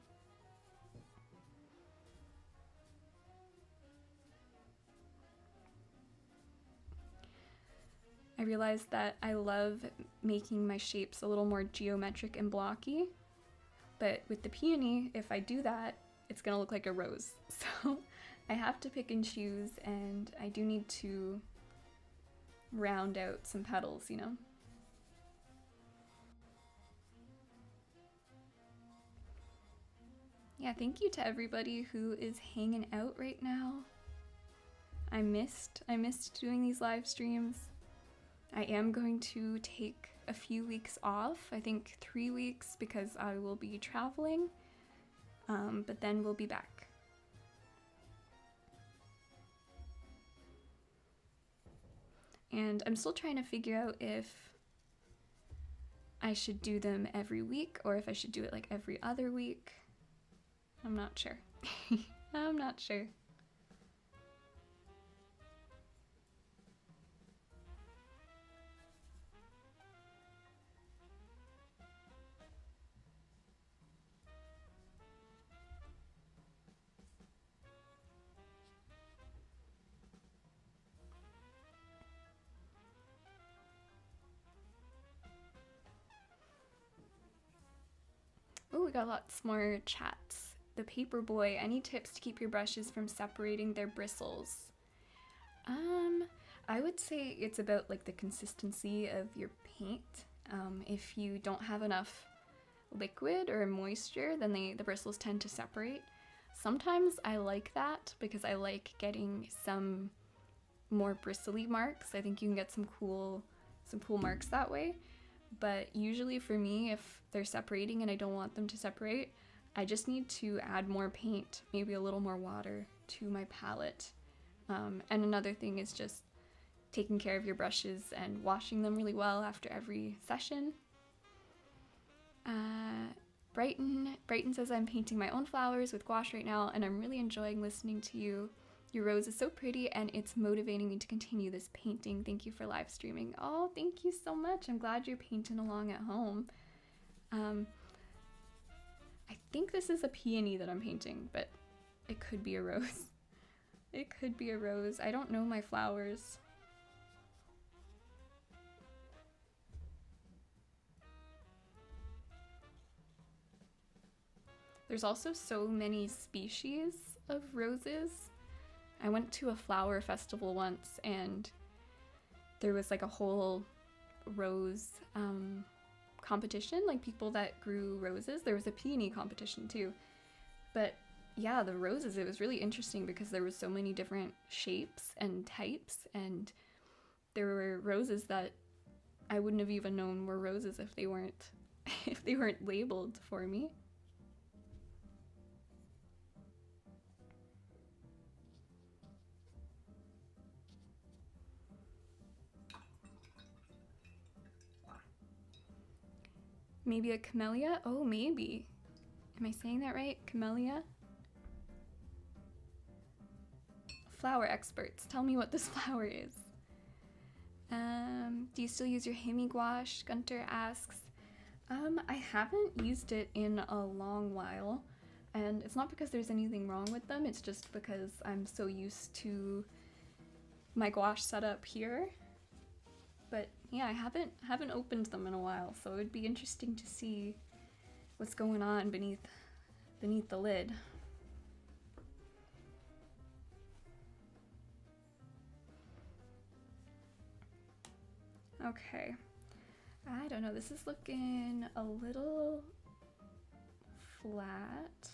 I realized that I love making my shapes a little more geometric and blocky, but with the peony, if I do that, it's gonna look like a rose. So I have to pick and choose, and I do need to round out some petals, you know? Yeah, thank you to everybody who is hanging out right now. I missed doing these live streams. I am going to take a few weeks off, I think 3 weeks, because I will be traveling. but then we'll be back. And I'm still trying to figure out if I should do them every week or if I should do it like every other week. I'm not sure. I'm not sure. Oh, we got lots more chats. The paper boy, any tips to keep your brushes from separating their bristles? I would say it's about like the consistency of your paint. If you don't have enough liquid or moisture, then the bristles tend to separate. Sometimes I like that because I like getting some more bristly marks. I think you can get some cool marks that way. But usually for me, if they're separating and I don't want them to separate, I just need to add more paint, maybe a little more water to my palette. And another thing is just taking care of your brushes and washing them really well after every session. Brighton says, I'm painting my own flowers with gouache right now, and I'm really enjoying listening to you. Your rose is so pretty, and it's motivating me to continue this painting. Thank you for live streaming. Oh, thank you so much. I'm glad you're painting along at home. I think this is a peony that I'm painting, but it could be a rose. It could be a rose. I don't know my flowers. There's also so many species of roses. I went to a flower festival once and there was like a whole rose competition, like people that grew roses. There was a peony competition too. But yeah, the roses, it was really interesting because there was so many different shapes and types, and there were roses that I wouldn't have even known were roses if they weren't labeled for me. Maybe a camellia? Oh, maybe. Am I saying that right? Camellia? Flower experts, tell me what this flower is. Do you still use your Hemi gouache? Gunter asks. I haven't used it in a long while, and it's not because there's anything wrong with them, it's just because I'm so used to my gouache setup here. But yeah, I haven't opened them in a while, so it would be interesting to see what's going on beneath the lid. Okay, I don't know, this is looking a little flat.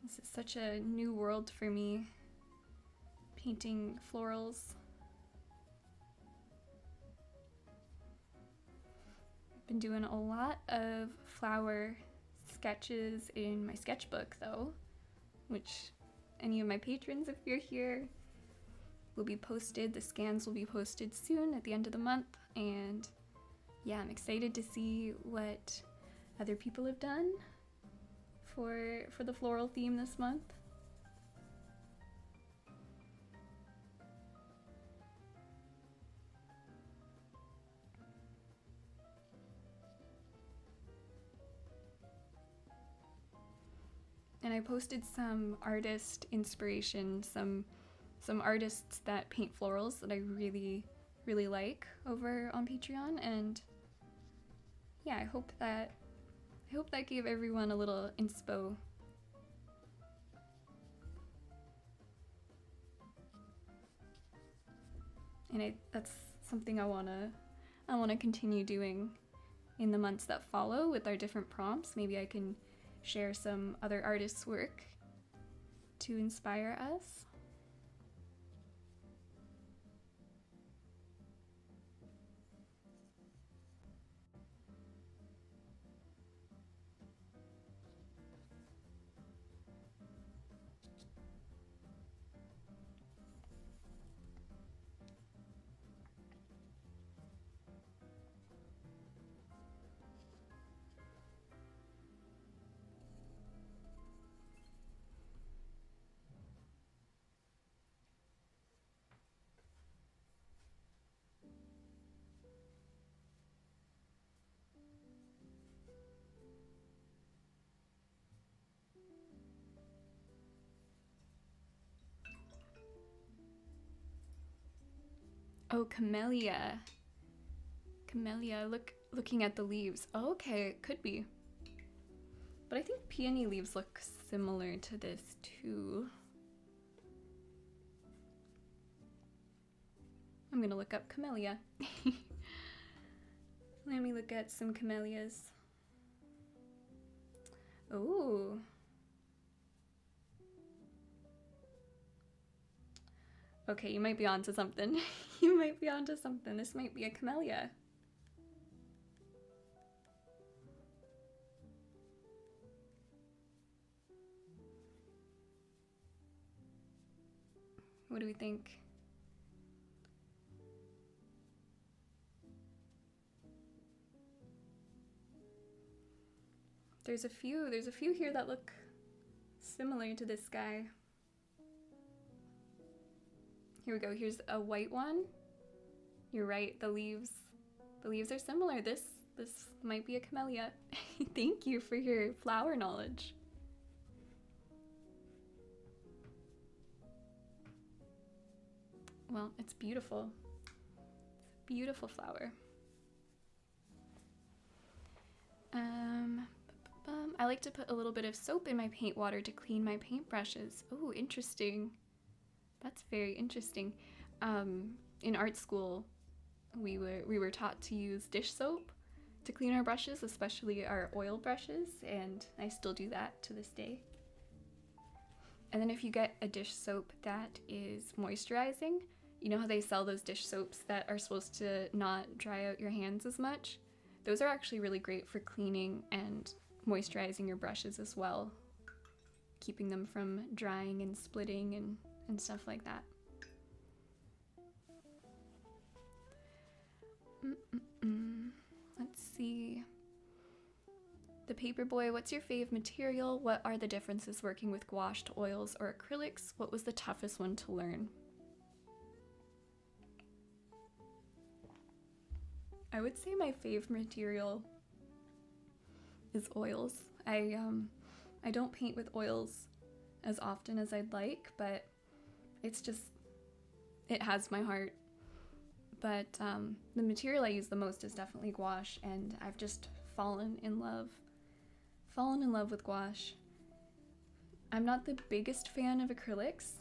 This is such a new world for me, painting florals. I've been doing a lot of flower sketches in my sketchbook though, which any of my patrons, if you're here, will be posted. The scans will be posted soon at the end of the month, and yeah, I'm excited to see what other people have done for the floral theme this month. And I posted some artist inspiration, some artists that paint florals that I really like over on Patreon, and yeah, I hope that gave everyone a little inspo. and that's something I wanna continue doing in the months that follow with our different prompts. Maybe I can share some other artists' work to inspire us. Oh, camellia. Camellia, looking at the leaves. Oh, okay, it could be. But I think peony leaves look similar to this too. I'm gonna look up camellia. Let me look at some camellias. Oh. Okay, you might be onto something. You might be onto something. This might be a camellia. What do we think? There's a few here that look similar to this guy. Here we go. Here's a white one. You're right. The leaves are similar. This might be a camellia. Thank you for your flower knowledge. Well, it's beautiful. It's a beautiful flower. I like to put a little bit of soap in my paint water to clean my paintbrushes. Oh, interesting. That's very interesting. In art school, we were taught to use dish soap to clean our brushes, especially our oil brushes, and I still do that to this day. And then if you get a dish soap that is moisturizing, you know how they sell those dish soaps that are supposed to not dry out your hands as much? Those are actually really great for cleaning and moisturizing your brushes as well, keeping them from drying and splitting and stuff like that. Let's see. The Paperboy, what's your fave material? What are the differences working with gouache to oils or acrylics? What was the toughest one to learn? I would say my fave material is oils. I don't paint with oils as often as I'd like, but it's just, it has my heart. But the material I use the most is definitely gouache, and I've just fallen in love with gouache. I'm not the biggest fan of acrylics.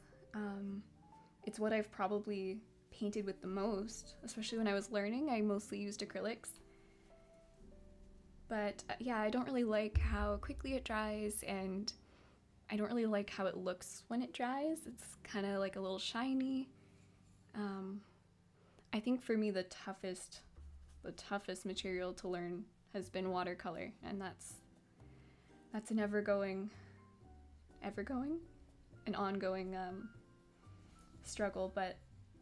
It's what I've probably painted with the most, especially when I was learning. I mostly used acrylics. But yeah, I don't really like how quickly it dries, and I don't really like how it looks when it dries. It's kind of like a little shiny. I think for me the toughest material to learn has been watercolor, and that's an an ongoing struggle, but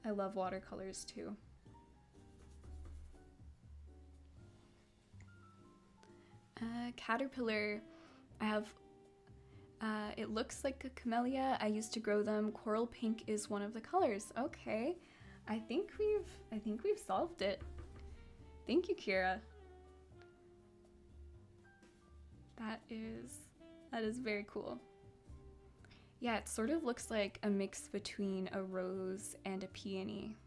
I love watercolors too. Caterpillar, I have, it looks like a camellia. I used to grow them. Coral pink is one of the colors. Okay, I think we've solved it. Thank you, Kira. That is very cool. Yeah, it sort of looks like a mix between a rose and a peony.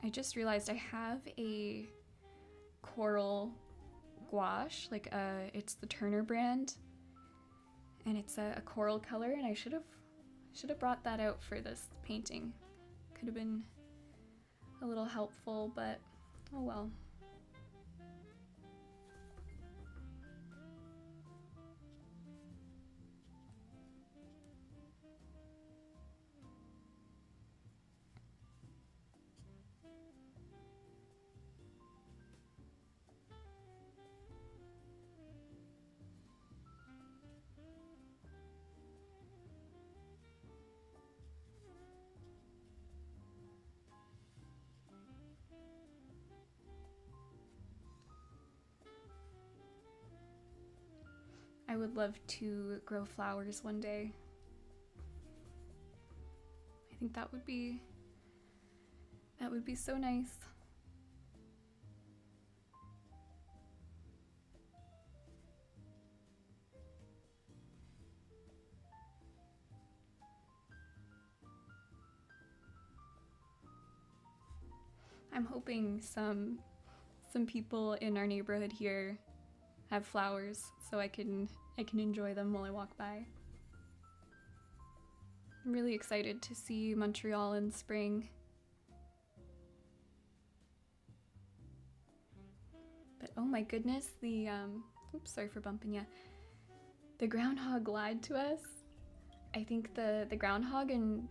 I just realized I have a coral Gouache, it's the Turner brand, and it's a coral color, and I should have brought that out for this painting. Could have been a little helpful, but oh well. I would love to grow flowers one day. I think that would be so nice. I'm hoping some people in our neighborhood here have flowers so I can enjoy them while I walk by. I'm really excited to see Montreal in spring. But oh my goodness, the oops, sorry for bumping you. The groundhog lied to us. I think the groundhog in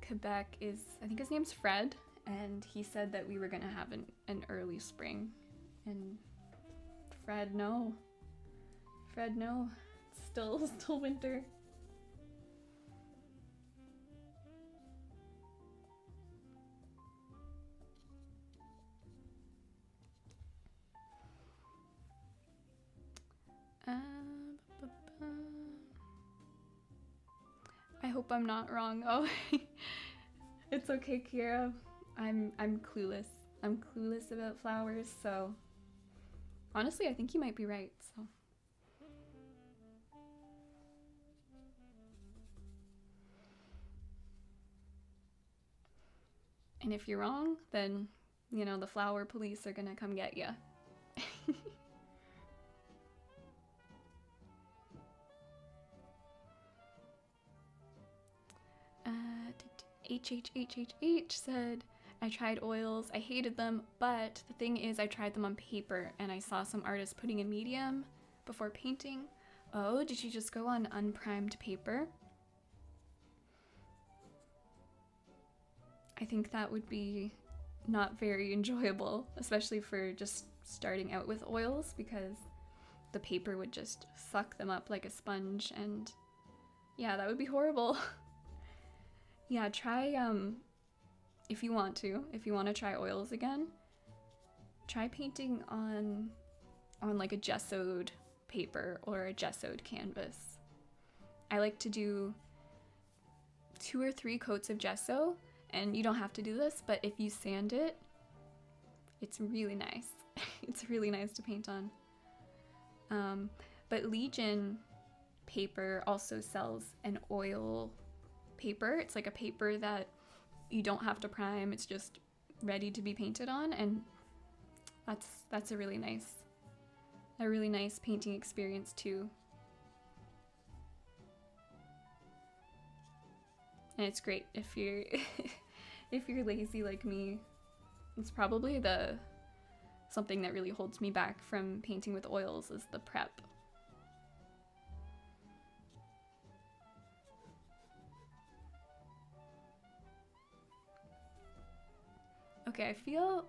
Quebec I think his name's Fred, and he said that we were gonna have an early spring, and Fred, no. It's still winter. I hope I'm not wrong. Oh, it's okay, Kira. I'm clueless. I'm clueless about flowers, so honestly, I think you might be right. So. And if you're wrong, then, you know, the flower police are gonna come get you. HHHHH said, I tried oils, I hated them, but the thing is I tried them on paper and I saw some artists putting in medium before painting. Oh, did you just go on unprimed paper? I think that would be not very enjoyable, especially for just starting out with oils, because the paper would just suck them up like a sponge, and yeah, that would be horrible. Yeah, try, if you want to try oils again, try painting on like a gessoed paper or a gessoed canvas. I like to do 2 or 3 coats of gesso, and you don't have to do this, but if you sand it, it's really nice. It's really nice to paint on. But Legion paper also sells an oil paper. It's like a paper that you don't have to prime. It's just ready to be painted on, and that's a really nice painting experience too. And it's great if you're if you're lazy like me. It's probably something that really holds me back from painting with oils is the prep. Okay, I feel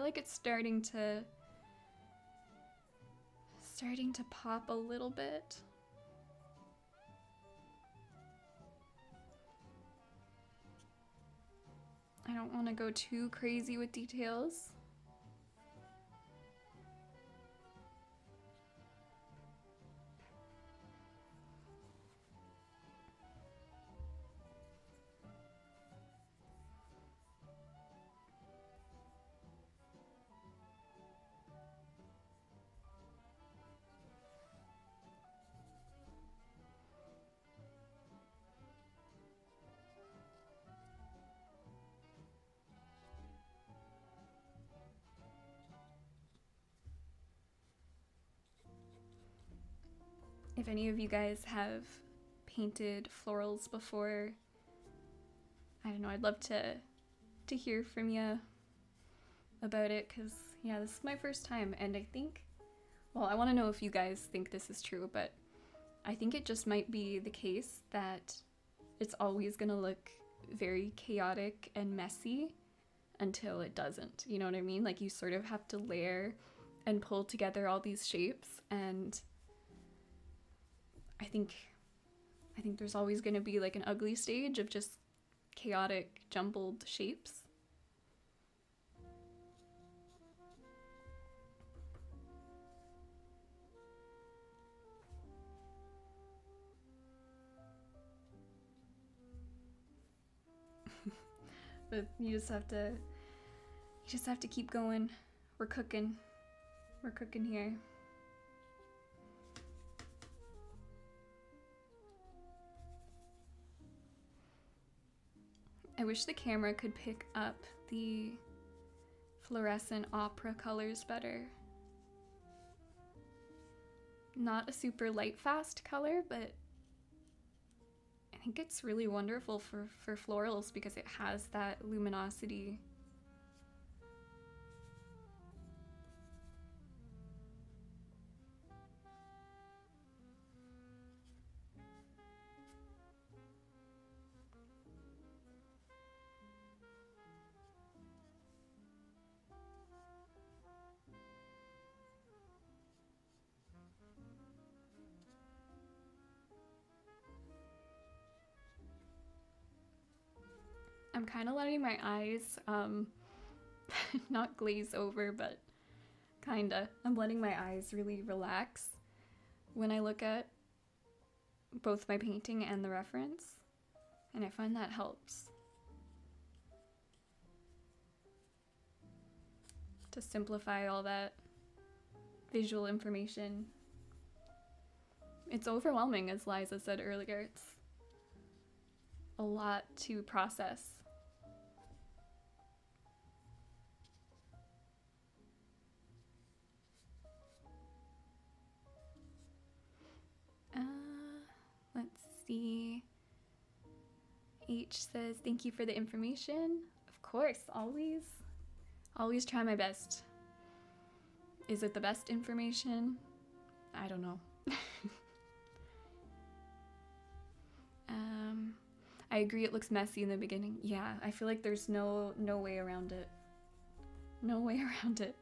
like it's starting to pop a little bit. I don't want to go too crazy with details. If any of you guys have painted florals before, I don't know, I'd love to hear from you about it, because yeah, this is my first time, and I think, well, I want to know if you guys think this is true, but I think it just might be the case that it's always gonna look very chaotic and messy until it doesn't. You know what I mean? Like, you sort of have to layer and pull together all these shapes, and I think there's always gonna be like an ugly stage of just chaotic, jumbled shapes. But you just have to keep going. We're cooking here. I wish the camera could pick up the fluorescent opera colors better. Not a super light fast color, but I think it's really wonderful for florals because it has that luminosity. I'm kind of letting my eyes not glaze over, but kinda. I'm letting my eyes really relax when I look at both my painting and the reference, and I find that helps to simplify all that visual information. It's overwhelming, as Liza said earlier. It's a lot to process. Let's see. H says, thank you for the information. Of course, always try my best. Is it the best information? I don't know. I agree it looks messy in the beginning. Yeah, I feel like there's no way around it. No way around it.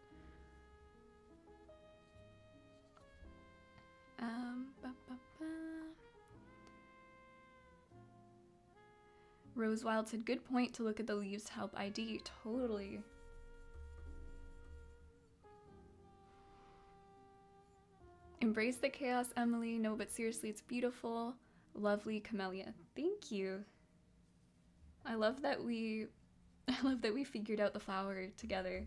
Rose Wild said, good point to look at the leaves to help ID. Totally. Embrace the chaos, Emily. No, but seriously, it's beautiful. Lovely, Camellia. Thank you. I love that we figured out the flower together.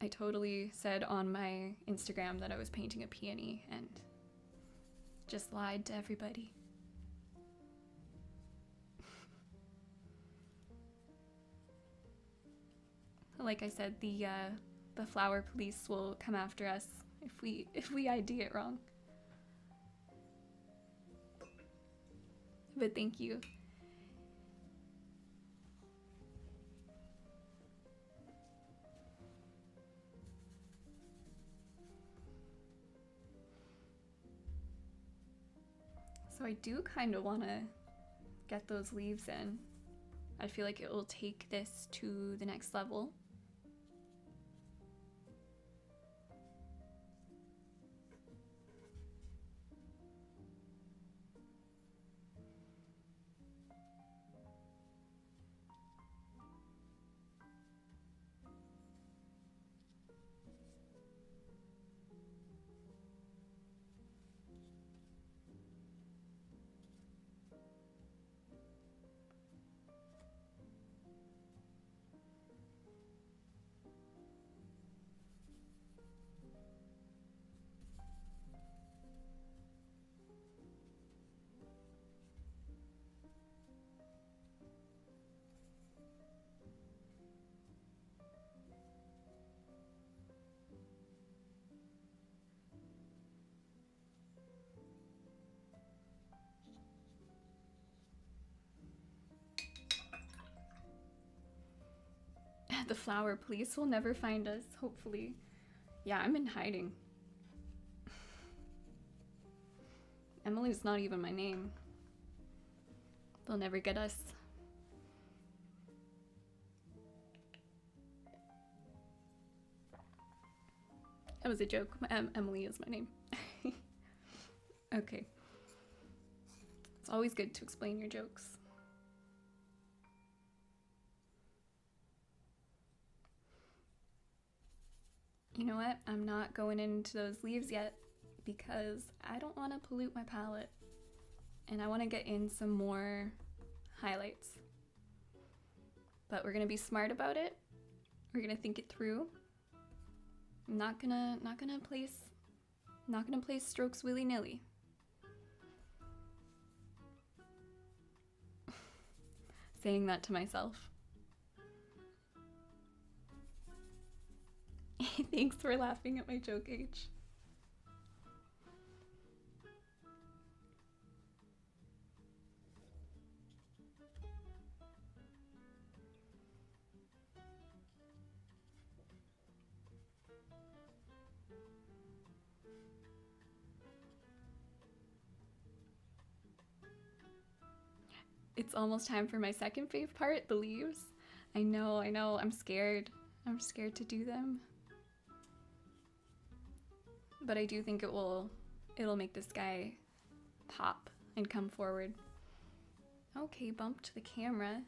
I totally said on my Instagram that I was painting a peony and just lied to everybody. Like I said, the flower police will come after us if we ID it wrong. But thank you. So I do kind of want to get those leaves in. I feel like it will take this to the next level. The flower police will never find us, hopefully. Yeah, I'm in hiding. Emily's not even my name. They'll never get us. That was a joke. Emily is my name. Okay. It's always good to explain your jokes. You know what? I'm not going into those leaves yet because I don't want to pollute my palette. And I want to get in some more highlights. But we're going to be smart about it. We're going to think it through. I'm not gonna place strokes willy-nilly. Saying that to myself. Thanks for laughing at my joke, H. It's almost time for my second fave part, the leaves. I know, I'm scared. I'm scared to do them. But I do think it'll make this guy pop and come forward. Okay, bumped the camera.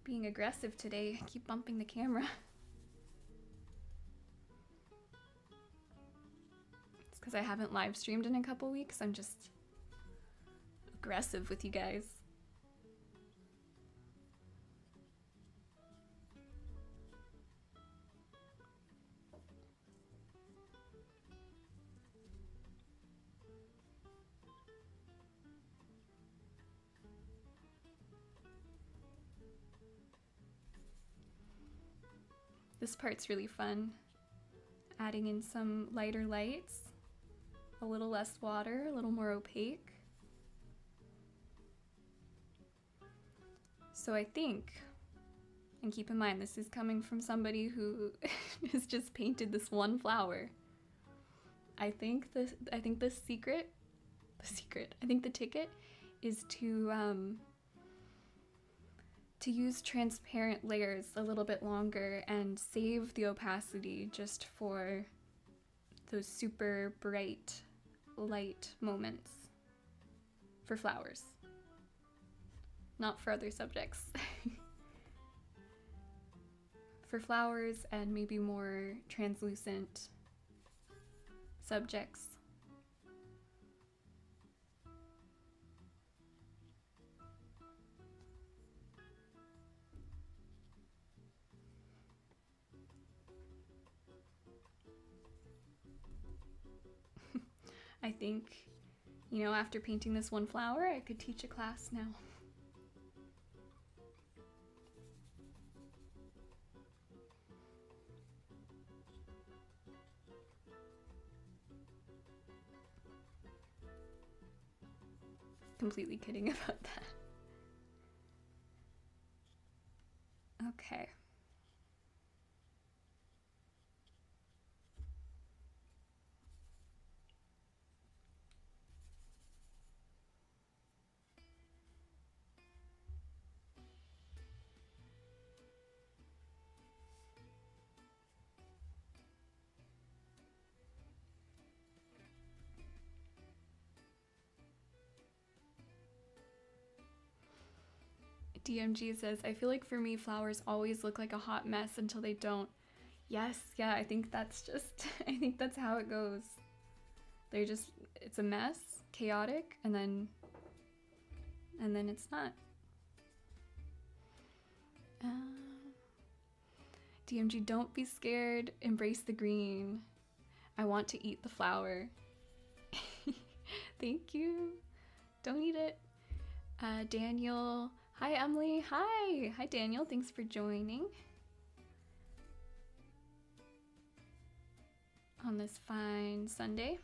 Being aggressive today, I keep bumping the camera. It's because I haven't live streamed in a couple weeks. I'm just aggressive with you guys. This part's really fun. Adding in some lighter lights, a little less water, a little more opaque. So I think, and keep in mind this is coming from somebody who has just painted this one flower. I think the ticket is to use transparent layers a little bit longer and save the opacity just for those super bright light moments for flowers, not for other subjects. For flowers and maybe more translucent subjects. I think, you know, after painting this one flower, I could teach a class now. Completely kidding about that. Okay. DMG says, I feel like for me, flowers always look like a hot mess until they don't. Yes, yeah, I think that's how it goes. It's a mess, chaotic, and then it's not. DMG, don't be scared, embrace the green. I want to eat the flower. Thank you. Don't eat it. Daniel. Hi, Emily. Hi. Hi, Daniel. Thanks for joining on this fine Sunday.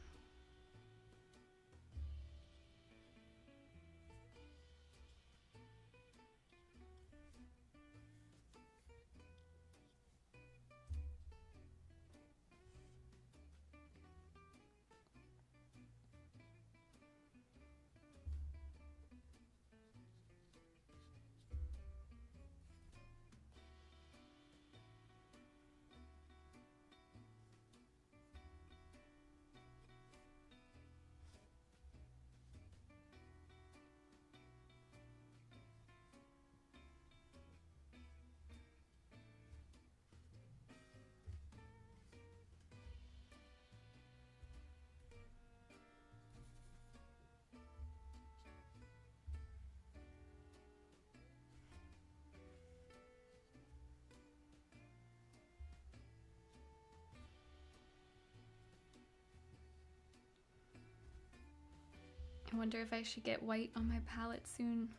I wonder if I should get white on my palette soon.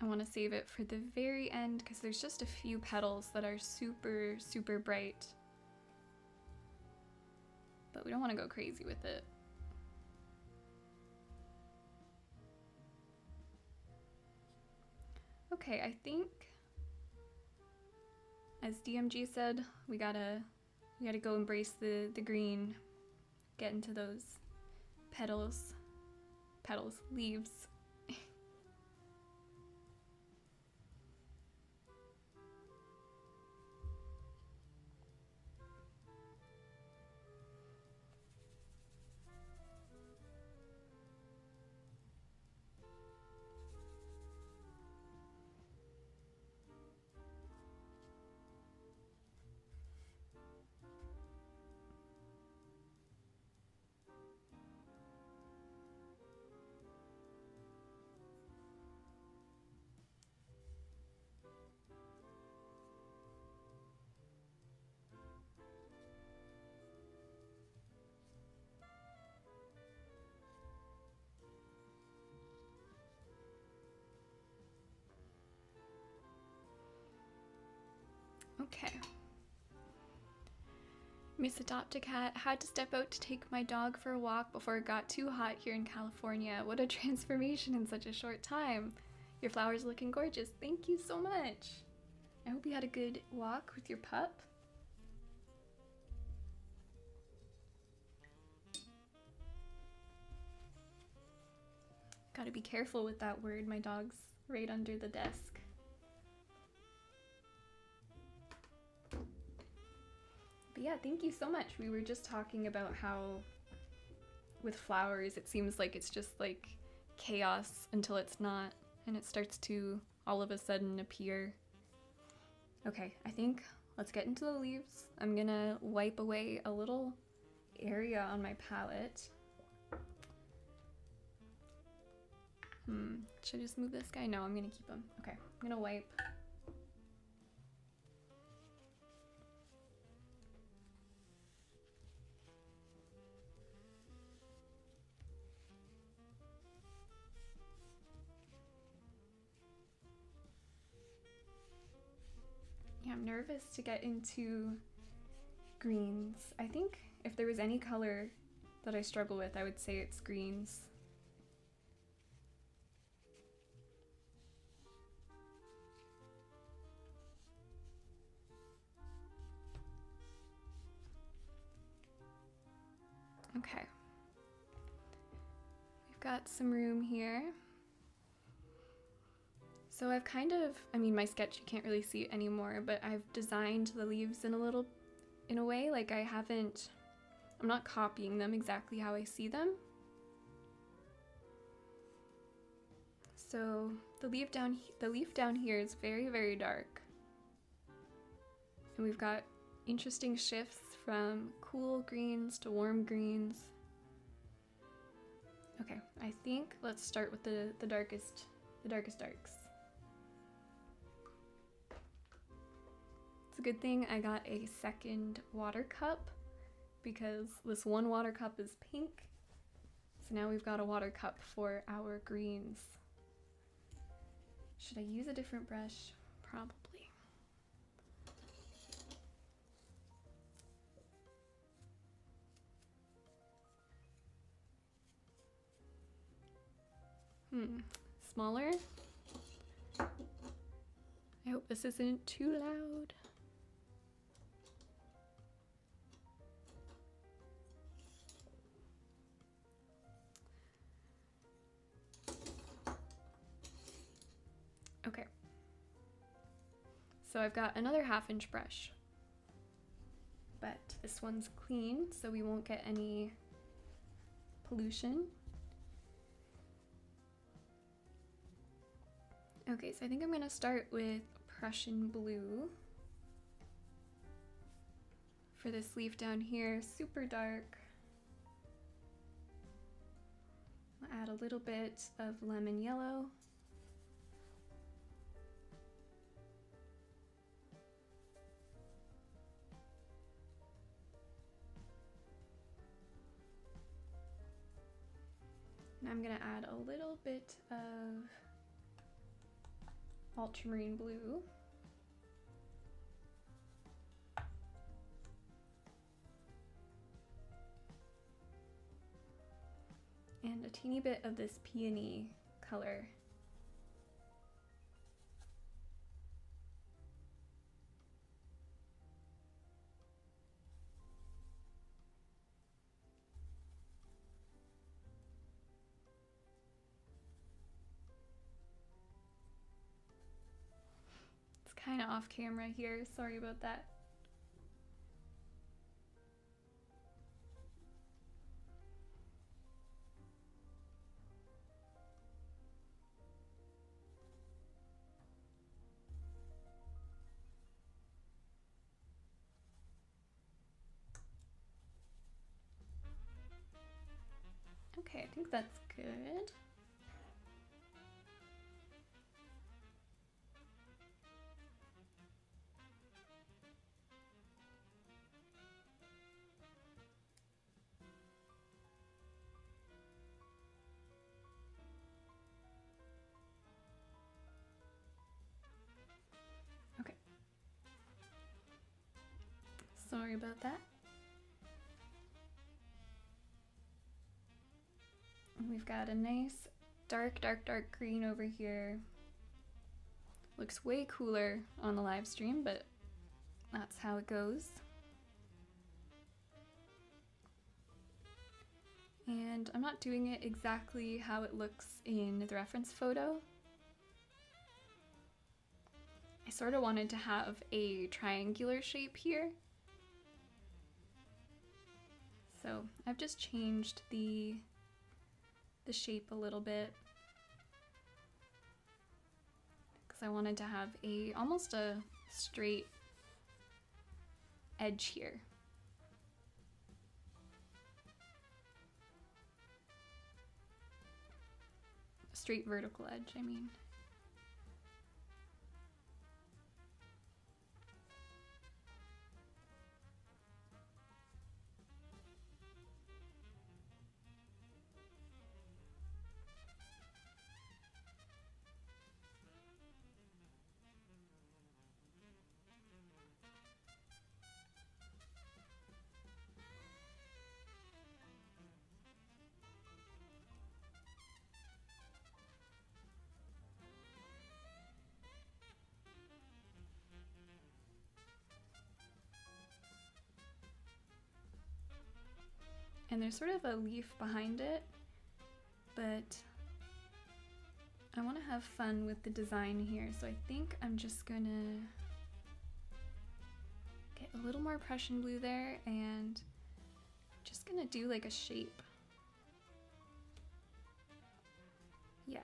I want to save it for the very end because there's just a few petals that are super, super bright. But we don't want to go crazy with it. Okay, I think, as DMG said, we gotta go embrace the green, get into those leaves. Okay. Miss Adopt-A-Cat had to step out to take my dog for a walk before it got too hot here in California. What a transformation in such a short time. Your flower's looking gorgeous. Thank you so much. I hope you had a good walk with your pup. Gotta be careful with that word. My dog's right under the desk. But yeah, thank you so much. We were just talking about how with flowers, it seems like it's just like chaos until it's not, and it starts to all of a sudden appear. Okay, I think let's get into the leaves. I'm gonna wipe away a little area on my palette. Should I just move this guy? No, I'm gonna keep him. Okay, I'm gonna wipe. Yeah, I'm nervous to get into greens. I think if there was any color that I struggle with, I would say it's greens. Okay. We've got some room here. So I've kind of, I mean, my sketch, you can't really see it anymore, but I've designed the leaves in a way, like I'm not copying them exactly how I see them. So the leaf down here is very, very dark. And we've got interesting shifts from cool greens to warm greens. Okay, I think let's start with the darkest darks. It's a good thing I got a second water cup because this one water cup is pink. So now we've got a water cup for our greens. Should I use a different brush? Probably. Smaller? I hope this isn't too loud. Okay. So I've got another 1/2 inch brush, but this one's clean, so we won't get any pollution. Okay, so I think I'm gonna start with Prussian blue for this leaf down here, super dark. I'll add a little bit of lemon yellow. I'm gonna add a little bit of ultramarine blue. And a teeny bit of this peony color. It's kind of off camera here, sorry about that. Okay, I think that's good. Okay. Sorry about that. We've got a nice dark green over here. Looks way cooler on the live stream, but that's how it goes. And I'm not doing it exactly how it looks in the reference photo. I sort of wanted to have a triangular shape here. So I've just changed the shape a little bit because I wanted to have almost a straight edge here. A straight vertical edge, I mean. And there's sort of a leaf behind it, but I want to have fun with the design here, so I think I'm just gonna get a little more Prussian blue there and just gonna do like a shape. Yeah.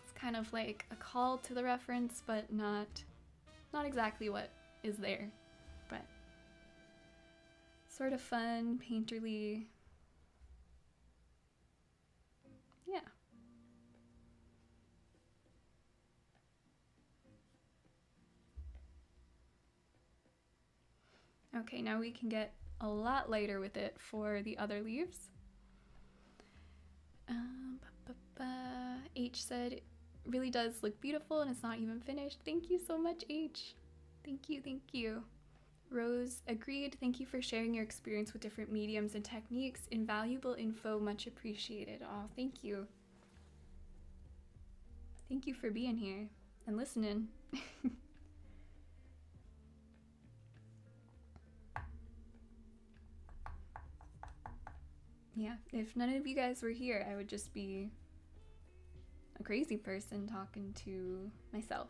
It's kind of like a call to the reference, but not exactly what is there, but sort of fun, painterly. Yeah. Okay, now we can get a lot lighter with it for the other leaves. H said, it really does look beautiful and it's not even finished. Thank you so much, H. Thank you, thank you. Rose agreed. Thank you for sharing your experience with different mediums and techniques. Invaluable info, much appreciated. Oh, thank you. Thank you for being here and listening. Yeah, if none of you guys were here, I would just be a crazy person talking to myself.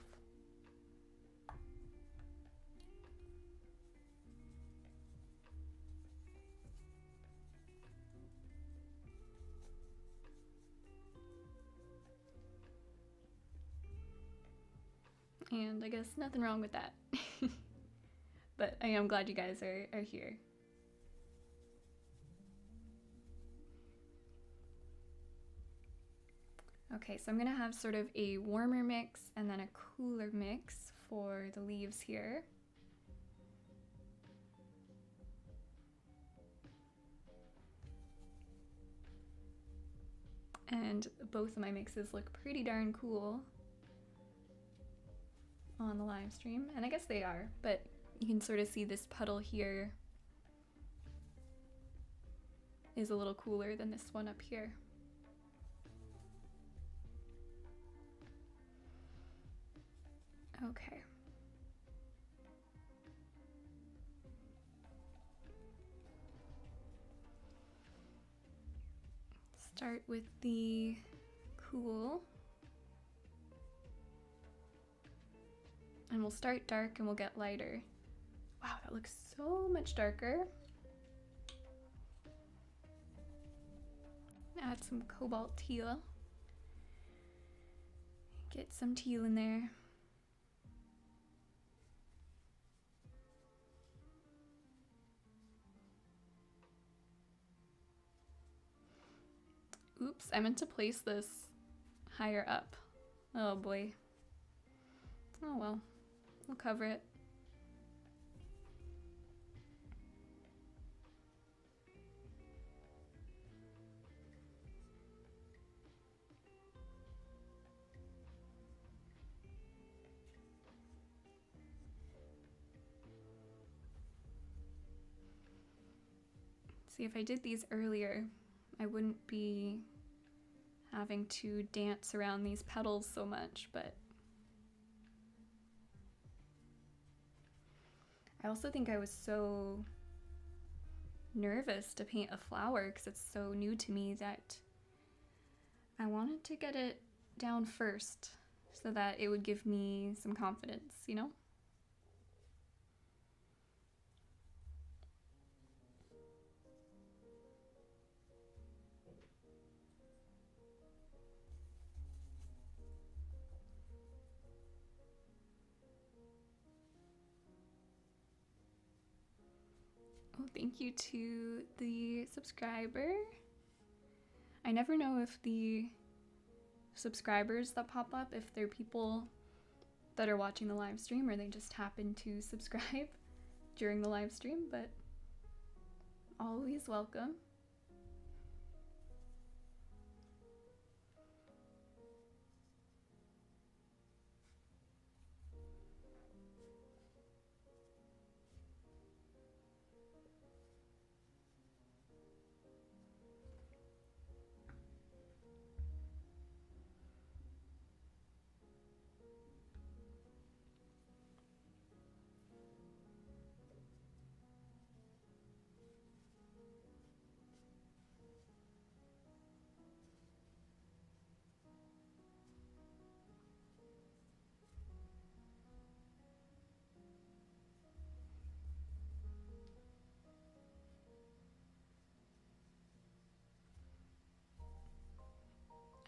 And I guess nothing wrong with that. But I am glad you guys are here. Okay, so I'm gonna have sort of a warmer mix and then a cooler mix for the leaves here. And both of my mixes look pretty darn cool on the live stream, and I guess they are, but you can sort of see this puddle here is a little cooler than this one up here. Okay. Start with the cool. And we'll start dark and we'll get lighter. Wow, that looks so much darker. Add some cobalt teal. Get some teal in there. Oops, I meant to place this higher up. Oh boy. Oh well, we'll cover it. See, if I did these earlier, I wouldn't be having to dance around these petals so much, but I also think I was so nervous to paint a flower because it's so new to me that I wanted to get it down first so that it would give me some confidence, you know? Oh, thank you to the subscriber. I never know if the subscribers that pop up, if they're people that are watching the live stream or they just happen to subscribe during the live stream, but always welcome.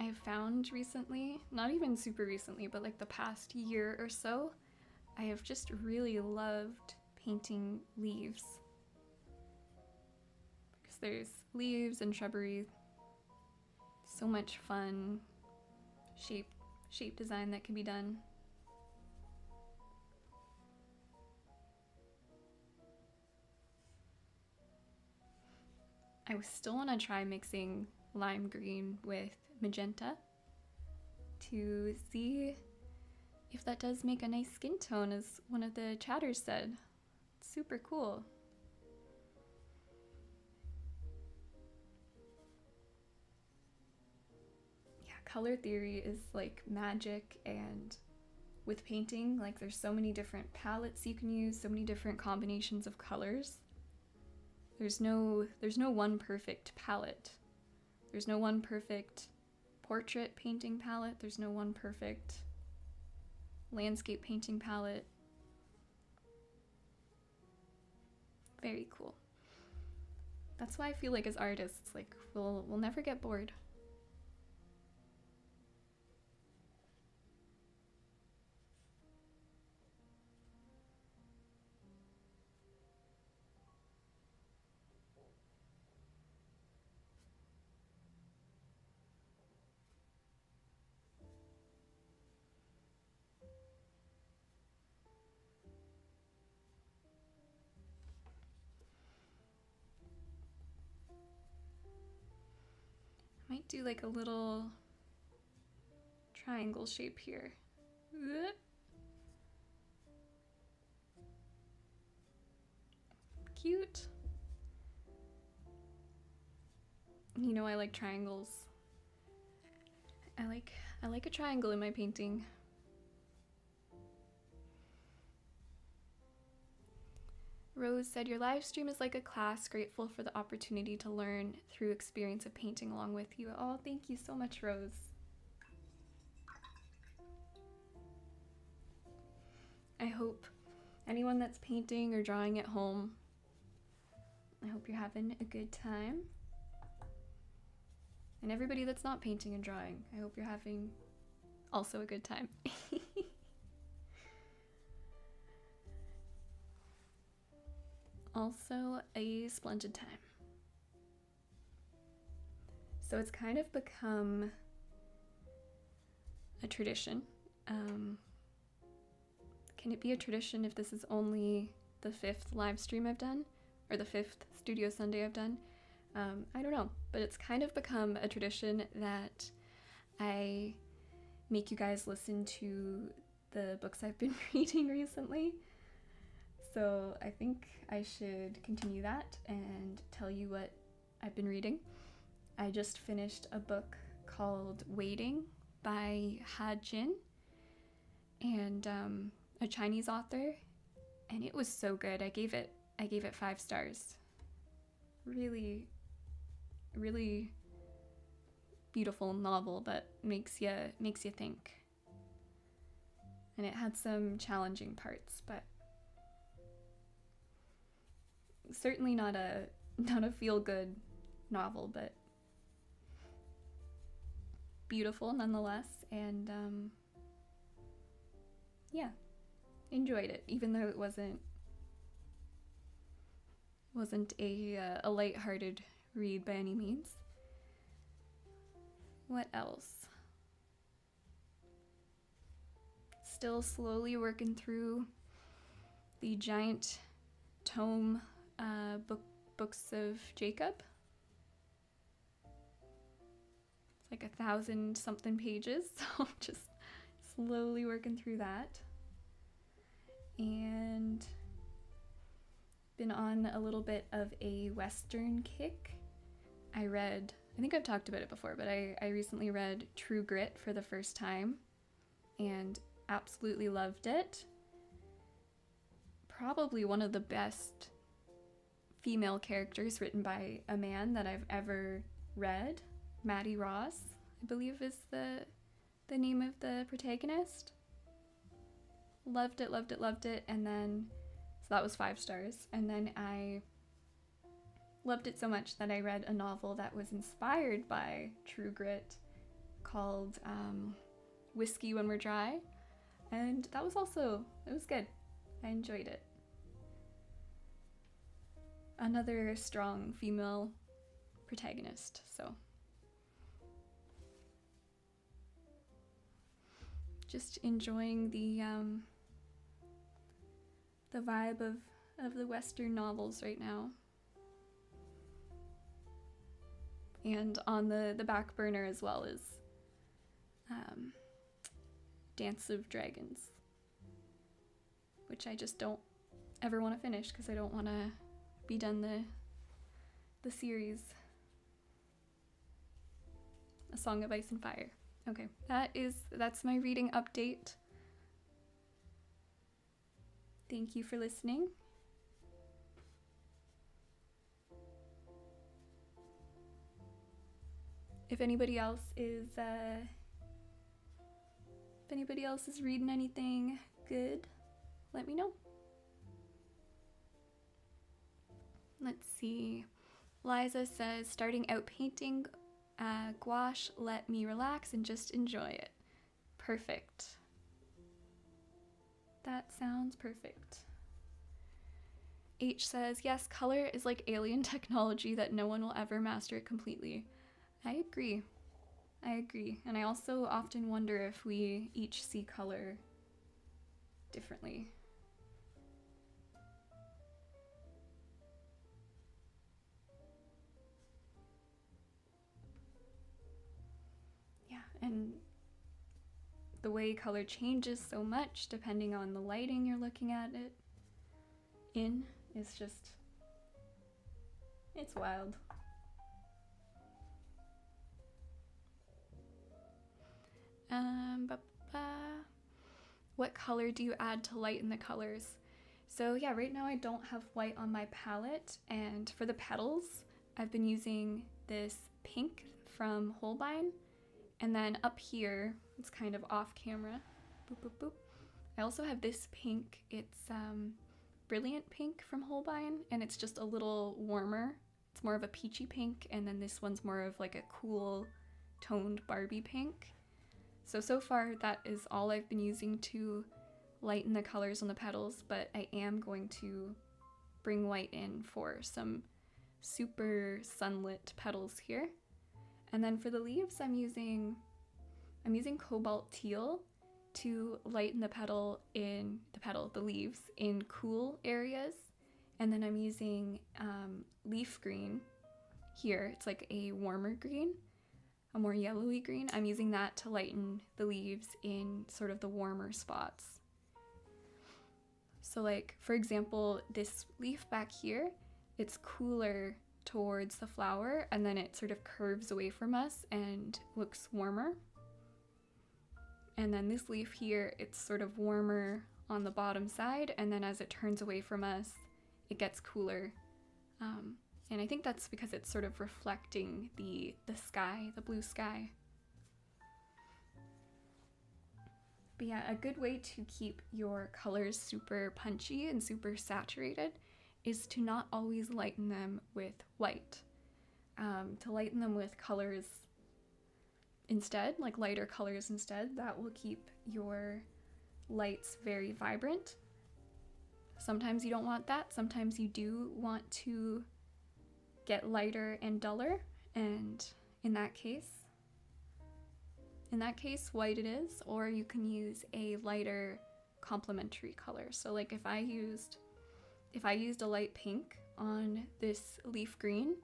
I have found recently, not even super recently, but like the past year or so, I have just really loved painting leaves. Because there's leaves and shrubbery, so much fun shape design that can be done. I still want to try mixing lime green with magenta to see if that does make a nice skin tone, as one of the chatters said. It's super cool. Yeah, color theory is like magic, and with painting, like there's so many different palettes you can use, so many different combinations of colors. There's no one perfect palette. There's no one perfect portrait painting palette. There's no one perfect landscape painting palette. Very cool. That's why I feel like as artists, like we'll never get bored. Might do like a little triangle shape here. Cute. You know I like triangles. I like a triangle in my painting. Rose said, your live stream is like a class, grateful for the opportunity to learn through experience of painting along with you. Oh, thank you so much, Rose. I hope anyone that's painting or drawing at home, I hope you're having a good time. And everybody that's not painting and drawing, I hope you're having also a good time. Also a splendid time. So it's kind of become a tradition. Can it be a tradition if this is only the 5th live stream I've done? Or the 5th Studio Sunday I've done? I don't know, but it's kind of become a tradition that I make you guys listen to the books I've been reading recently. So I think I should continue that and tell you what I've been reading. I just finished a book called Waiting by Ha Jin, and a Chinese author, and it was so good. I gave it 5 stars. Really, really beautiful novel that makes you think. And it had some challenging parts, but certainly not a feel-good novel, but beautiful nonetheless. And yeah, enjoyed it, even though it wasn't a light-hearted read by any means. What else? Still slowly working through the giant tome books of Jacob. It's like 1,000 something pages, so just slowly working through that. And been on a little bit of a Western kick. I think I've talked about it before, but I recently read True Grit for the first time and absolutely loved it. Probably one of the best female characters written by a man that I've ever read. Maddie Ross, I believe, is the name of the protagonist. Loved it, and then, so that was 5 stars, and then I loved it so much that I read a novel that was inspired by True Grit called Whiskey When We're Dry, and that was also, it was good. I enjoyed it. Another strong female protagonist, so just enjoying the vibe of the Western novels right now. And on the back burner as well is Dance of Dragons, which I just don't ever want to finish because I don't want to be done the series. A Song of Ice and Fire. Okay, that's my reading update. Thank you for listening. If anybody else is reading anything good, let me know. Let's see. Liza says, starting out painting gouache, let me relax and just enjoy it. Perfect. That sounds perfect. H says, yes, color is like alien technology that no one will ever master it completely. I agree. And I also often wonder if we each see color differently. And the way color changes so much depending on the lighting you're looking at it in is just, it's wild. What color do you add to lighten the colors? So yeah, right now I don't have white on my palette, and for the petals, I've been using this pink from Holbein, and then up here, it's kind of off camera, boop, boop, boop. I also have this pink, it's Brilliant Pink from Holbein, and it's just a little warmer. It's more of a peachy pink, and then this one's more of like a cool toned Barbie pink. So far that is all I've been using to lighten the colors on the petals, but I am going to bring white in for some super sunlit petals here. And then for the leaves, I'm using cobalt teal to lighten the leaves in cool areas. And then I'm using leaf green here. It's like a warmer green, a more yellowy green. I'm using that to lighten the leaves in sort of the warmer spots. So like, for example, this leaf back here, it's cooler towards the flower, and then it sort of curves away from us and looks warmer. And then this leaf here, it's sort of warmer on the bottom side, and then as it turns away from us, it gets cooler. And I think that's because it's sort of reflecting the sky, the blue sky. But yeah, a good way to keep your colors super punchy and super saturated is to not always lighten them with white. To lighten them with colors instead, like lighter colors instead, that will keep your lights very vibrant. Sometimes you don't want that. Sometimes you do want to get lighter and duller, and in that case, white it is, or you can use a lighter complementary color. So like if I used a light pink on this leaf green,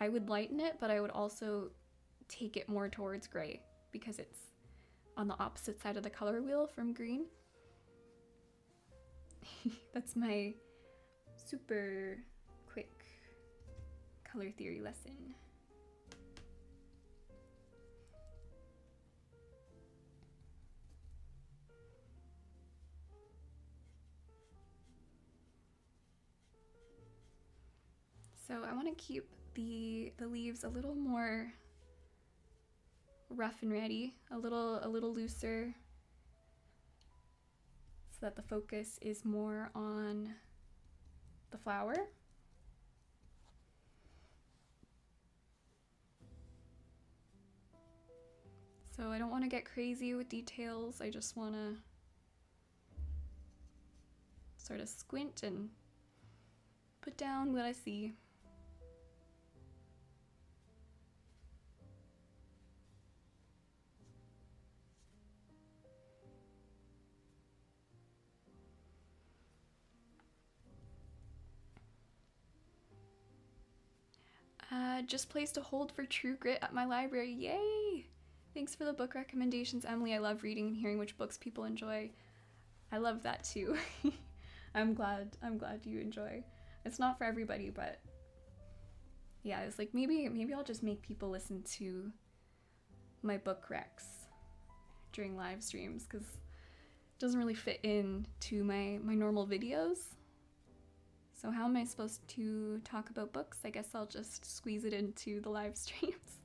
I would lighten it, but I would also take it more towards gray because it's on the opposite side of the color wheel from green. That's my super quick color theory lesson. So I want to keep the leaves a little more rough and ready, a little looser, so that the focus is more on the flower. So I don't want to get crazy with details, I just want to sort of squint and put down what I see. Just placed a hold for True Grit at my library. Yay! Thanks for the book recommendations, Emily. I love reading and hearing which books people enjoy. I love that too. I'm glad you enjoy. It's not for everybody, but yeah, it's like maybe I'll just make people listen to my book recs during live streams, because it doesn't really fit in to my normal videos. So how am I supposed to talk about books? I guess I'll just squeeze it into the live streams.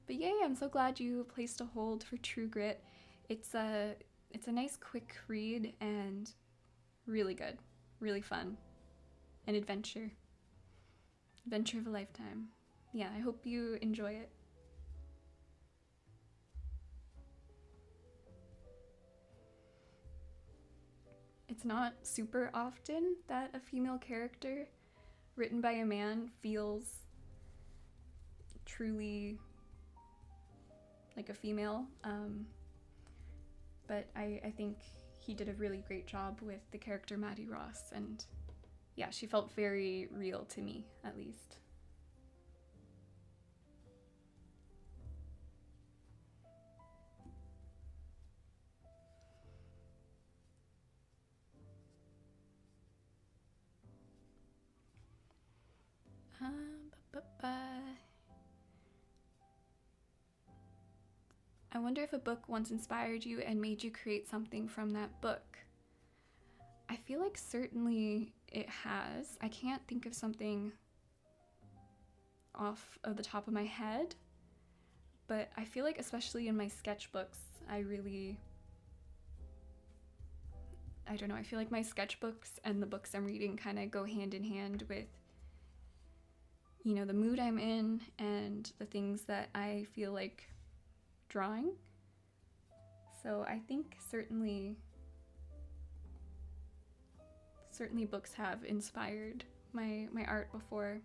But yay, I'm so glad you placed a hold for True Grit. It's a nice quick read and really good, really fun. An adventure of a lifetime. Yeah, I hope you enjoy it. It's not super often that a female character written by a man feels truly like a female, but I think he did a really great job with the character Maddie Ross, and yeah, she felt very real to me, at least. Ba, ba, ba. I wonder if a book once inspired you and made you create something from that book. I feel like certainly it has. I can't think of something off of the top of my head, but I feel like especially in my sketchbooks, I don't know, I feel like my sketchbooks and the books I'm reading kind of go hand in hand with, you know, the mood I'm in and the things that I feel like drawing. So I think certainly books have inspired my art before.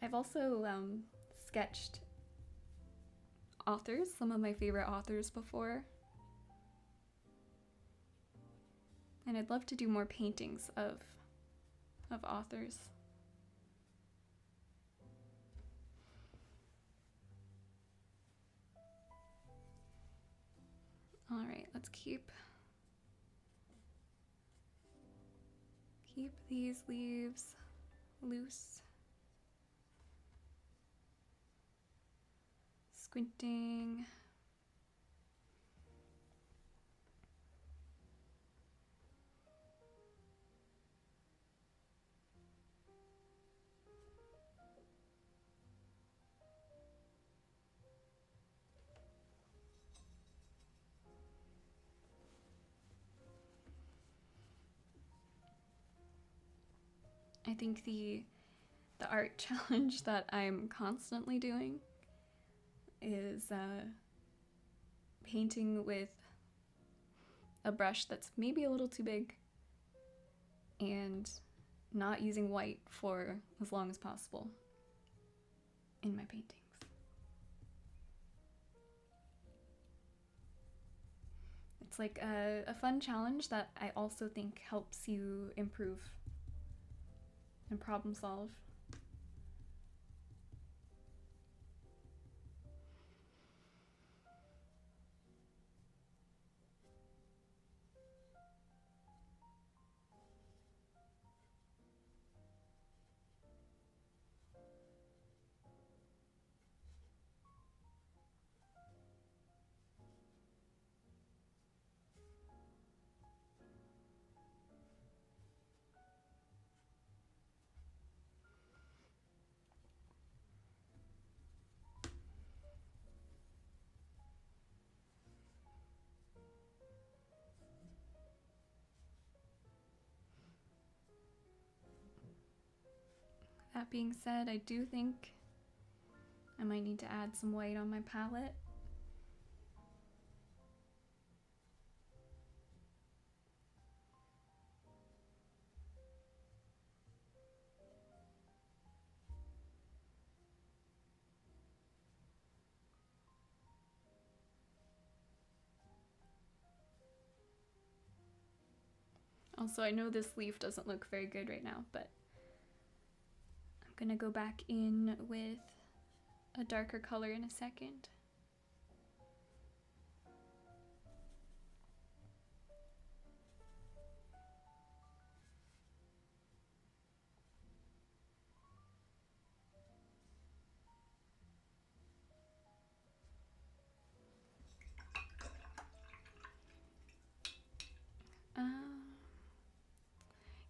I've also sketched authors, some of my favorite authors before. And I'd love to do more paintings of authors. All right, let's keep these leaves loose. Squinting. I think the art challenge that I'm constantly doing is painting with a brush that's maybe a little too big and not using white for as long as possible in my paintings. It's like a fun challenge that I also think helps you improve and problem solve. That being said, I do think I might need to add some white on my palette. Also, I know this leaf doesn't look very good right now, but I'm gonna go back in with a darker color in a second.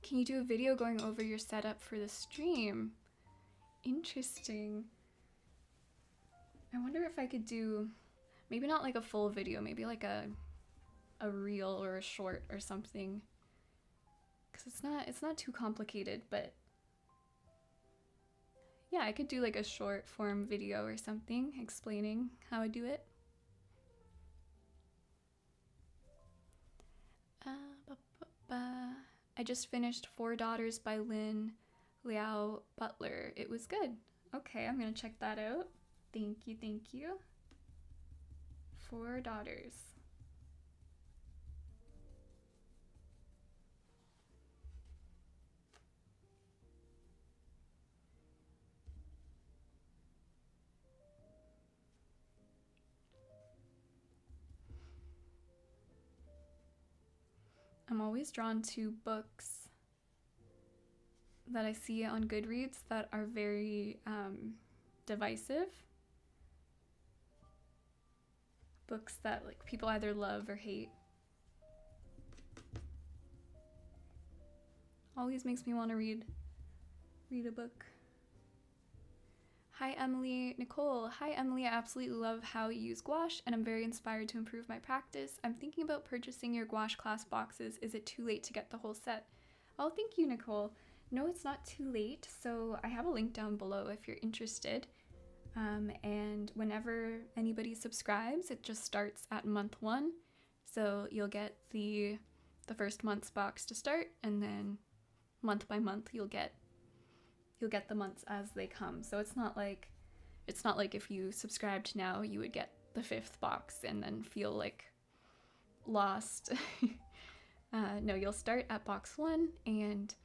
Can you do a video going over your setup for the stream? Interesting. I wonder if I could do, maybe not like a full video, maybe like a reel or a short or something. Cause it's not too complicated, but yeah, I could do like a short form video or something explaining how I do it. I just finished Four Daughters by Lynn Liao Butler. It was good. Okay, I'm gonna check that out. Thank you, thank you. Four Daughters. I'm always drawn to books that I see on Goodreads that are very divisive. Books that like people either love or hate. Always makes me want to read a book. Hi Emily. Nicole. Hi Emily, I absolutely love how you use gouache and I'm very inspired to improve my practice. I'm thinking about purchasing your gouache class boxes. Is it too late to get the whole set? Oh, thank you, Nicole. No, it's not too late. So I have a link down below if you're interested. And whenever anybody subscribes, it just starts at month 1. So you'll get the first month's box to start, and then month by month you'll get the months as they come. So it's not like if you subscribed now you would get the 5th box and then feel like lost. No, you'll start at box 1 and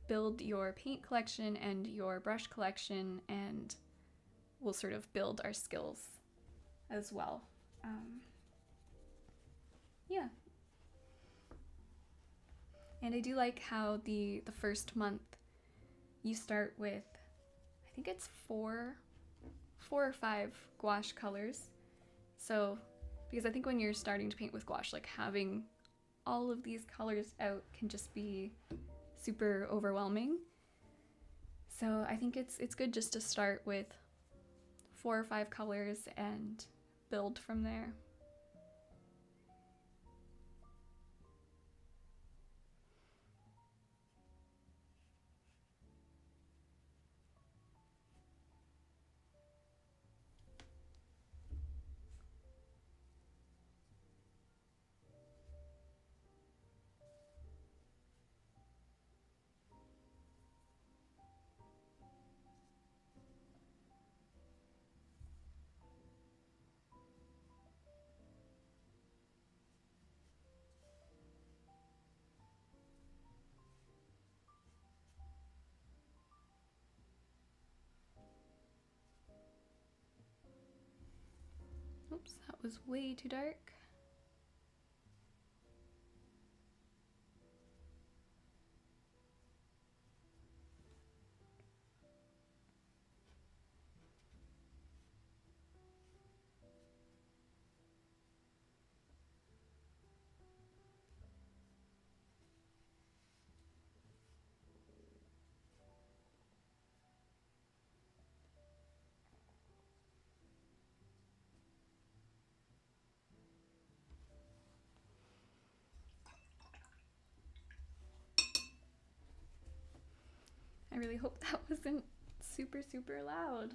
build your paint collection and your brush collection, and we'll sort of build our skills as well. Yeah. And I do like how the first month you start with, I think it's 4 or 5 gouache colors. So, because I think when you're starting to paint with gouache, like having all of these colors out can just be super overwhelming. So I think it's good just to start with 4 or 5 colors and build from there. Oops, that was way too dark. I really hope that wasn't super loud.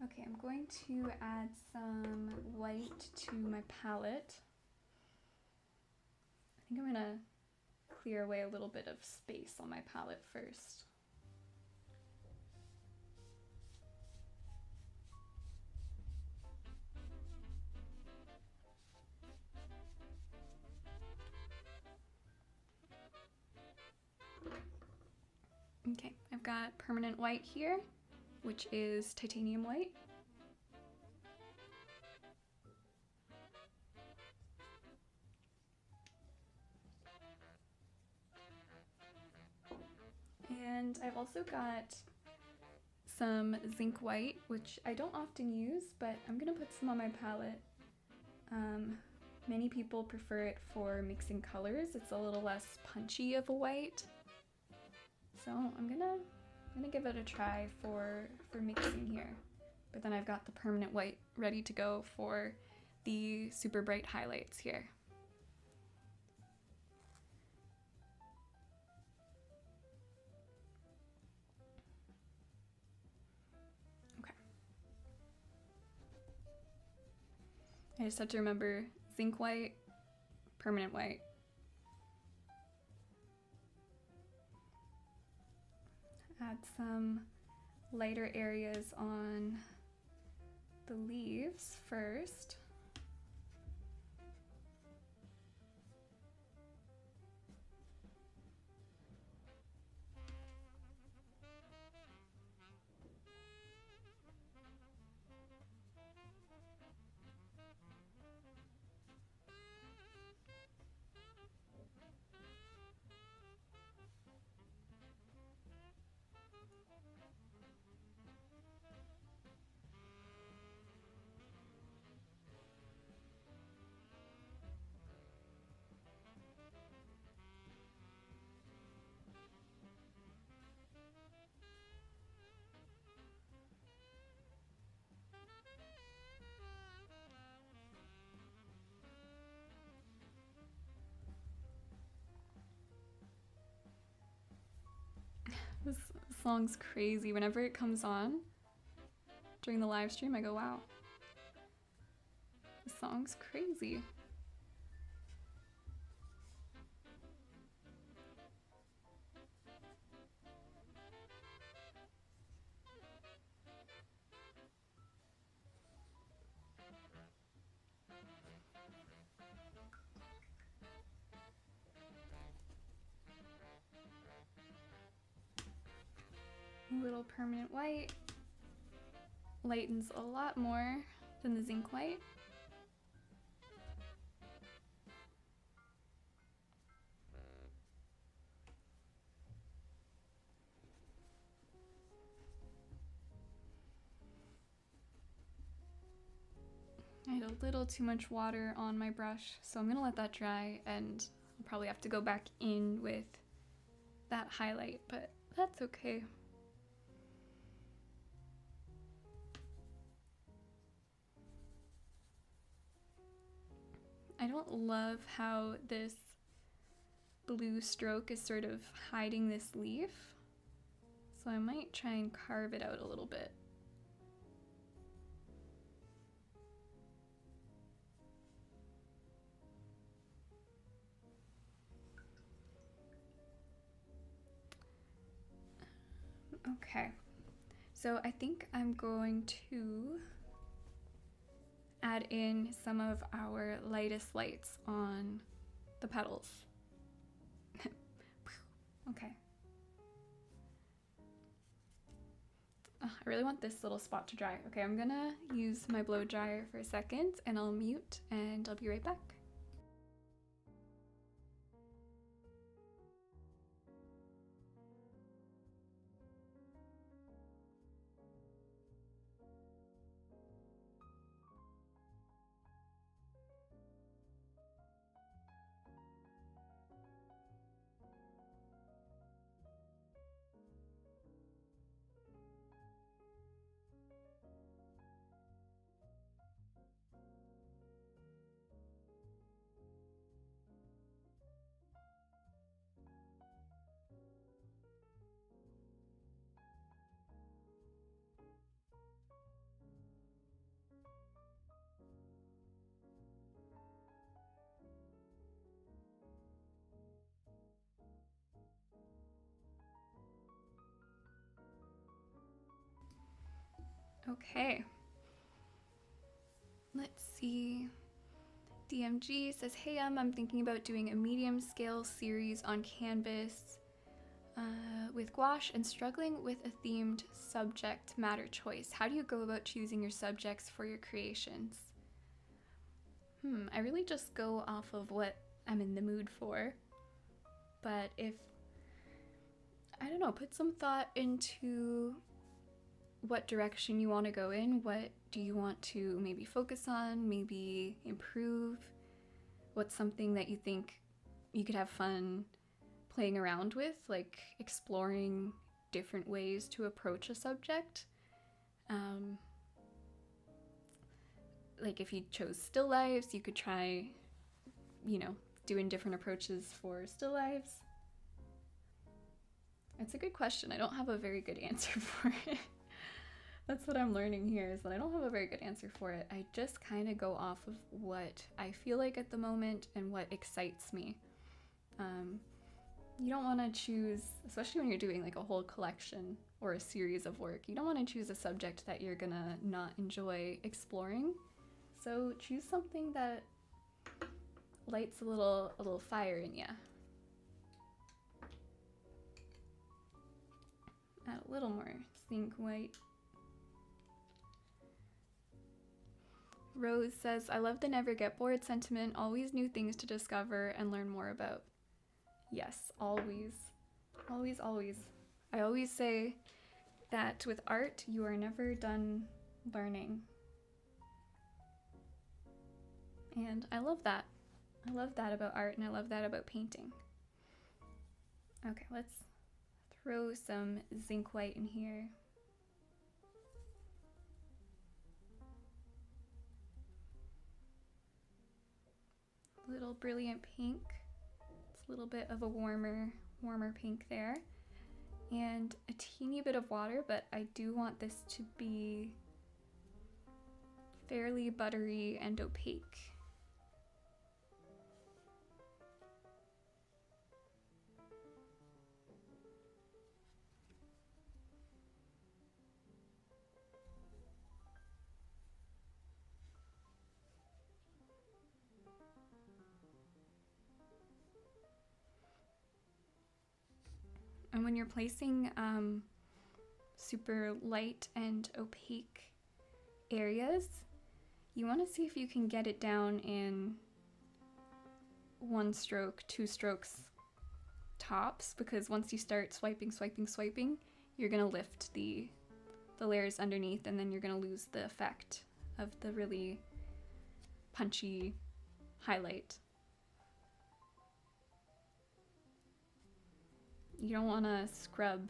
Okay, I'm going to add some white to my palette. I think I'm gonna clear away a little bit of space on my palette first. Okay, I've got permanent white here, which is titanium white. And I've also got some zinc white, which I don't often use, but I'm gonna put some on my palette. Many people prefer it for mixing colors. It's a little less punchy of a white. So I'm gonna give it a try for mixing here. But then I've got the permanent white ready to go for the super bright highlights here. Okay. I just have to remember zinc white, permanent white. Add some lighter areas on the leaves first. This song's crazy. Whenever it comes on during the live stream, I go, wow, this song's crazy. A little permanent white lightens a lot more than the zinc white. I had a little too much water on my brush, so I'm gonna let that dry, and I'll probably have to go back in with that highlight, but that's okay. I don't love how this blue stroke is sort of hiding this leaf, so I might try and carve it out a little bit. Okay, so I think I'm going to add in some of our lightest lights on the petals. Okay. Oh, I really want this little spot to dry. Okay, I'm gonna use my blow dryer for a second and I'll mute and I'll be right back. Okay. Let's see. DMG says, hey, I'm thinking about doing a medium scale series on canvas with gouache and struggling with a themed subject matter choice. How do you go about choosing your subjects for your creations? I really just go off of what I'm in the mood for. But if, I don't know, put some thought into what direction you want to go in. What do you want to maybe focus on, maybe improve? What's something that you think you could have fun playing around with, like exploring different ways to approach a subject? Like if you chose still lifes, you could try, you know, doing different approaches for still lifes. It's a good question. I don't have a very good answer for it. That's what I'm learning here, is that I don't have a very good answer for it. I just kind of go off of what I feel like at the moment and what excites me. You don't want to choose, especially when you're doing like a whole collection or a series of work, you don't want to choose a subject that you're gonna not enjoy exploring. So choose something that lights a little fire in ya. Add a little more zinc white. Rose says, I love the never get bored sentiment, always new things to discover and learn more about. Yes, always. Always, always. I always say that with art, you are never done learning. And I love that. I love that about art, and I love that about painting. Okay, let's throw some zinc white in here. Little brilliant pink. It's a little bit of a warmer pink there. and a teeny bit of water, but I do want this to be fairly buttery and opaque. And when you're placing super light and opaque areas, you want to see if you can get it down in 1 stroke, 2 strokes tops, because once you start swiping, you're going to lift the layers underneath, and then you're going to lose the effect of the really punchy highlight. You don't want to scrub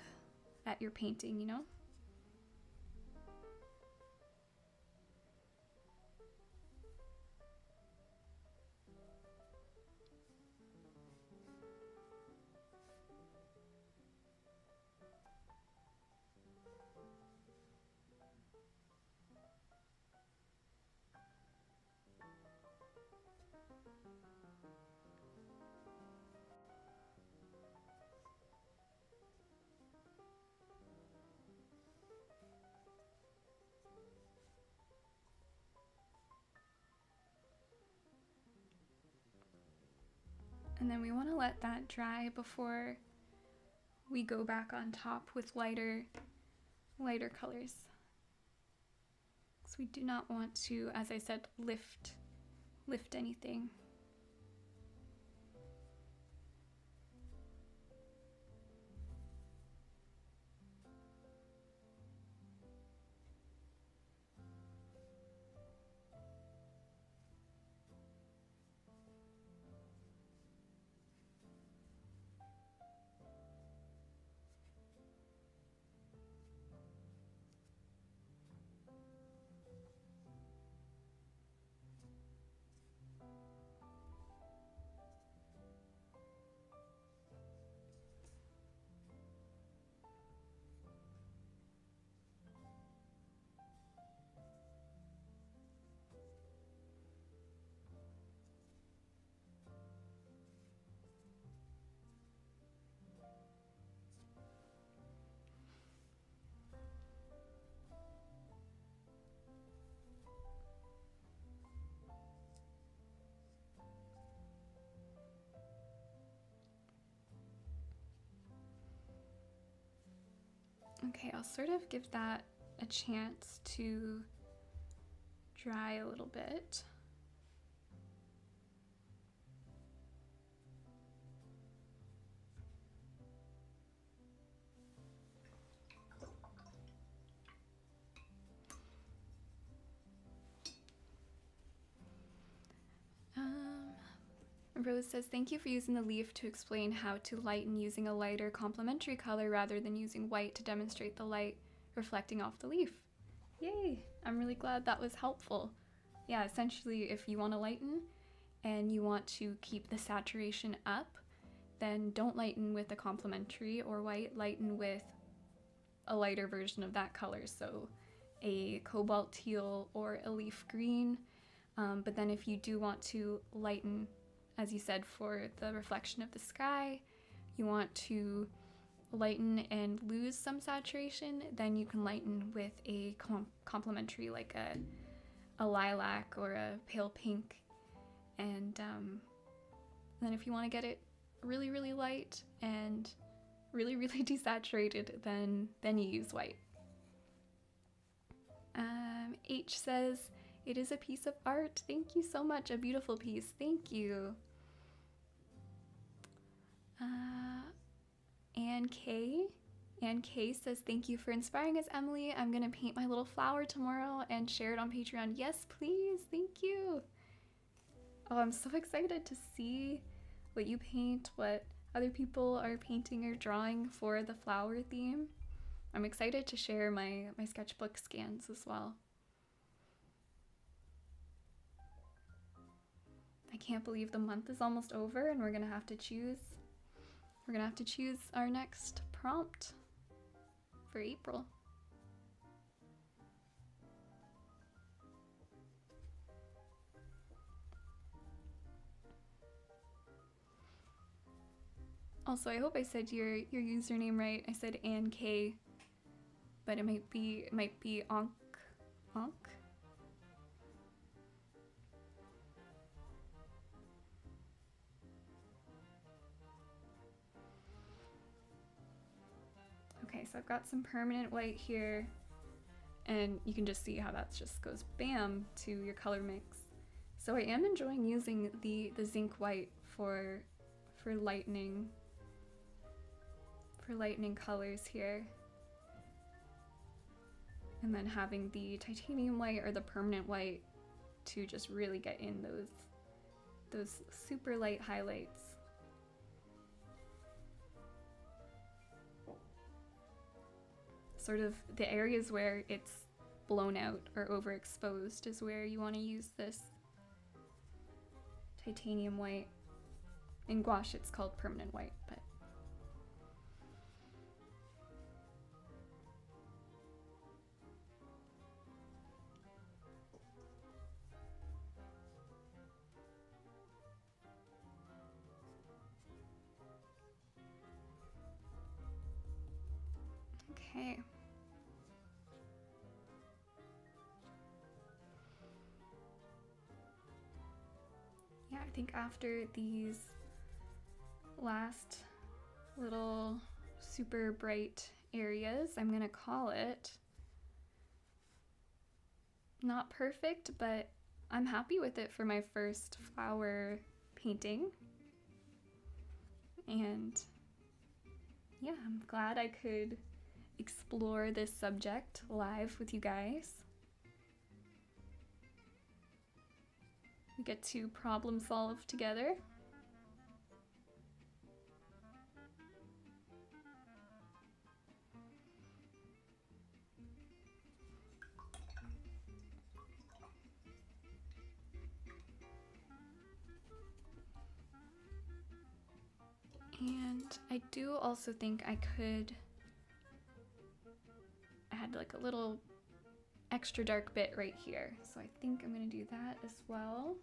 at your painting, you know? And then we want to let that dry before we go back on top with lighter colors. So we do not want to, as I said, lift anything. Okay, I'll sort of give that a chance to dry a little bit. Rose says, thank you for using the leaf to explain how to lighten using a lighter complementary color rather than using white to demonstrate the light reflecting off the leaf. Yay! I'm really glad that was helpful. Yeah, essentially, if you want to lighten and you want to keep the saturation up, then don't lighten with a complementary or white, lighten with a lighter version of that color, so a cobalt teal or a leaf green. But then if you do want to lighten, as you said, for the reflection of the sky, you want to lighten and lose some saturation, then you can lighten with a complementary, like a lilac or a pale pink. And then if you want to get it really, really light and really, really desaturated, then you use white. H says, it is a piece of art. Thank you so much. A beautiful piece. Thank you. Ann K says, thank you for inspiring us, Emily. I'm going to paint my little flower tomorrow and share it on Patreon. Yes, please. Thank you. Oh, I'm so excited to see what you paint, what other people are painting or drawing for the flower theme. I'm excited to share my sketchbook scans as well. I can't believe the month is almost over and we're gonna have to choose our next prompt. for April. Also, I hope I said your username right. I said Ann K, but it might be Onk. Onk? Okay, so I've got some permanent white here, and you can just see how that just goes bam to your color mix. So I am enjoying using the zinc white for lightening colors here. And then having the titanium white or the permanent white to just really get in those super light highlights. Sort of the areas where it's blown out or overexposed is where you want to use this titanium white. In gouache it's called permanent white, but okay. Yeah, I think after these last little super bright areas, I'm gonna call it not perfect, but I'm happy with it for my first flower painting. And yeah, I'm glad I could explore this subject live with you guys. We get to problem solve together. And I do also think I could add like a little extra dark bit right here. So I think I'm gonna do that as well.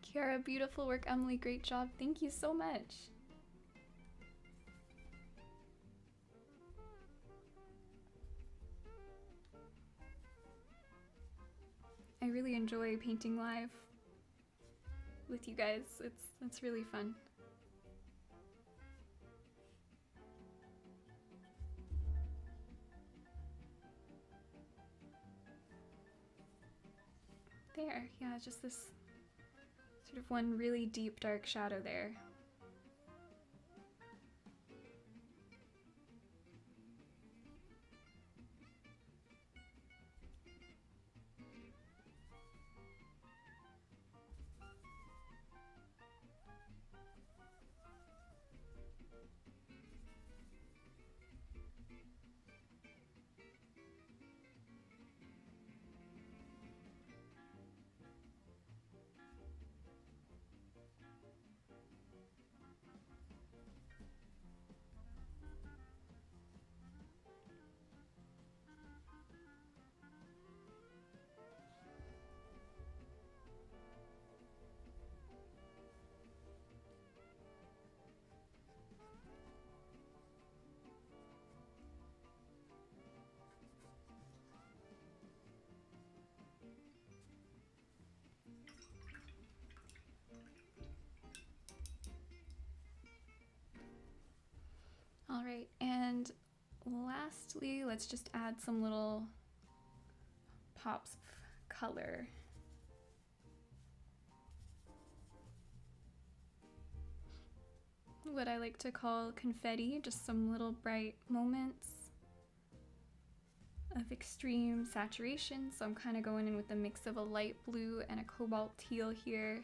Kiara, beautiful work. Emily, great job. Thank you so much. I really enjoy painting live with you guys. It's really fun. There, yeah, just this sort of one really deep dark shadow there. All right, and lastly, let's just add some little pops of color. What I like to call confetti, just some little bright moments of extreme saturation. So I'm kind of going in with a mix of a light blue and a cobalt teal here.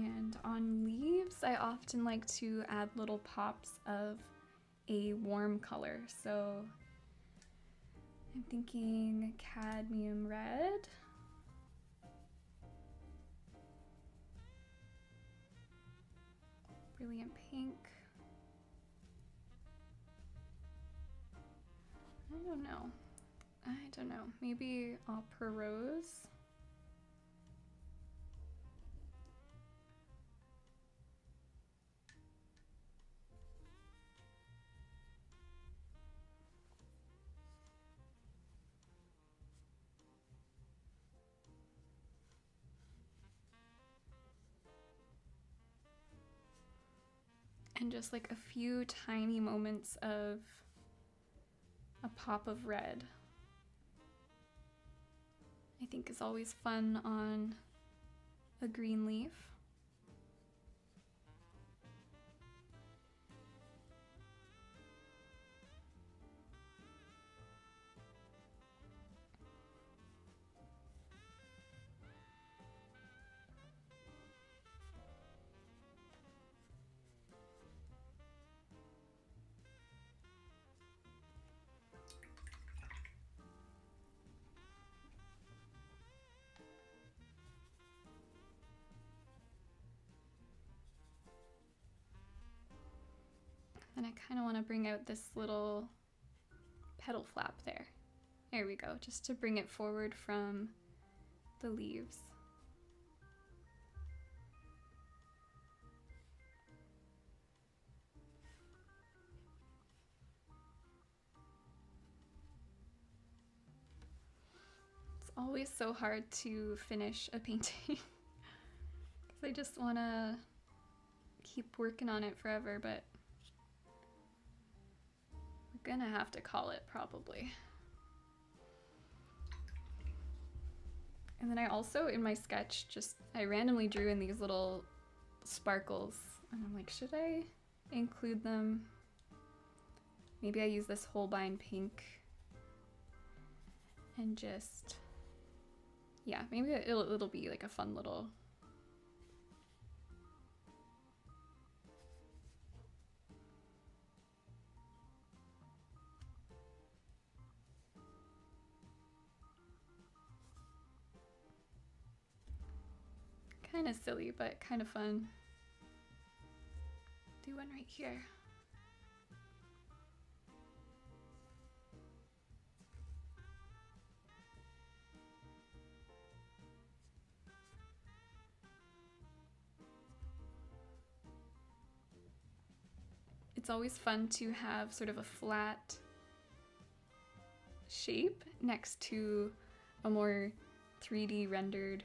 And on leaves, I often like to add little pops of a warm color. So I'm thinking cadmium red. Brilliant pink. I don't know. Maybe opera rose. And just like a few tiny moments of a pop of red, I think is always fun on a green leaf. And I kind of want to bring out this little petal flap there. There we go, just to bring it forward from the leaves. It's always so hard to finish a painting because I just want to keep working on it forever, but we're gonna have to call it probably. And then I also, in my sketch, I randomly drew in these little sparkles, and I'm like, should I include them? Maybe I use this Holbein pink and just, yeah, maybe it'll be like a fun little. Kind of silly, but kind of fun. Do one right here. It's always fun to have sort of a flat shape next to a more 3D rendered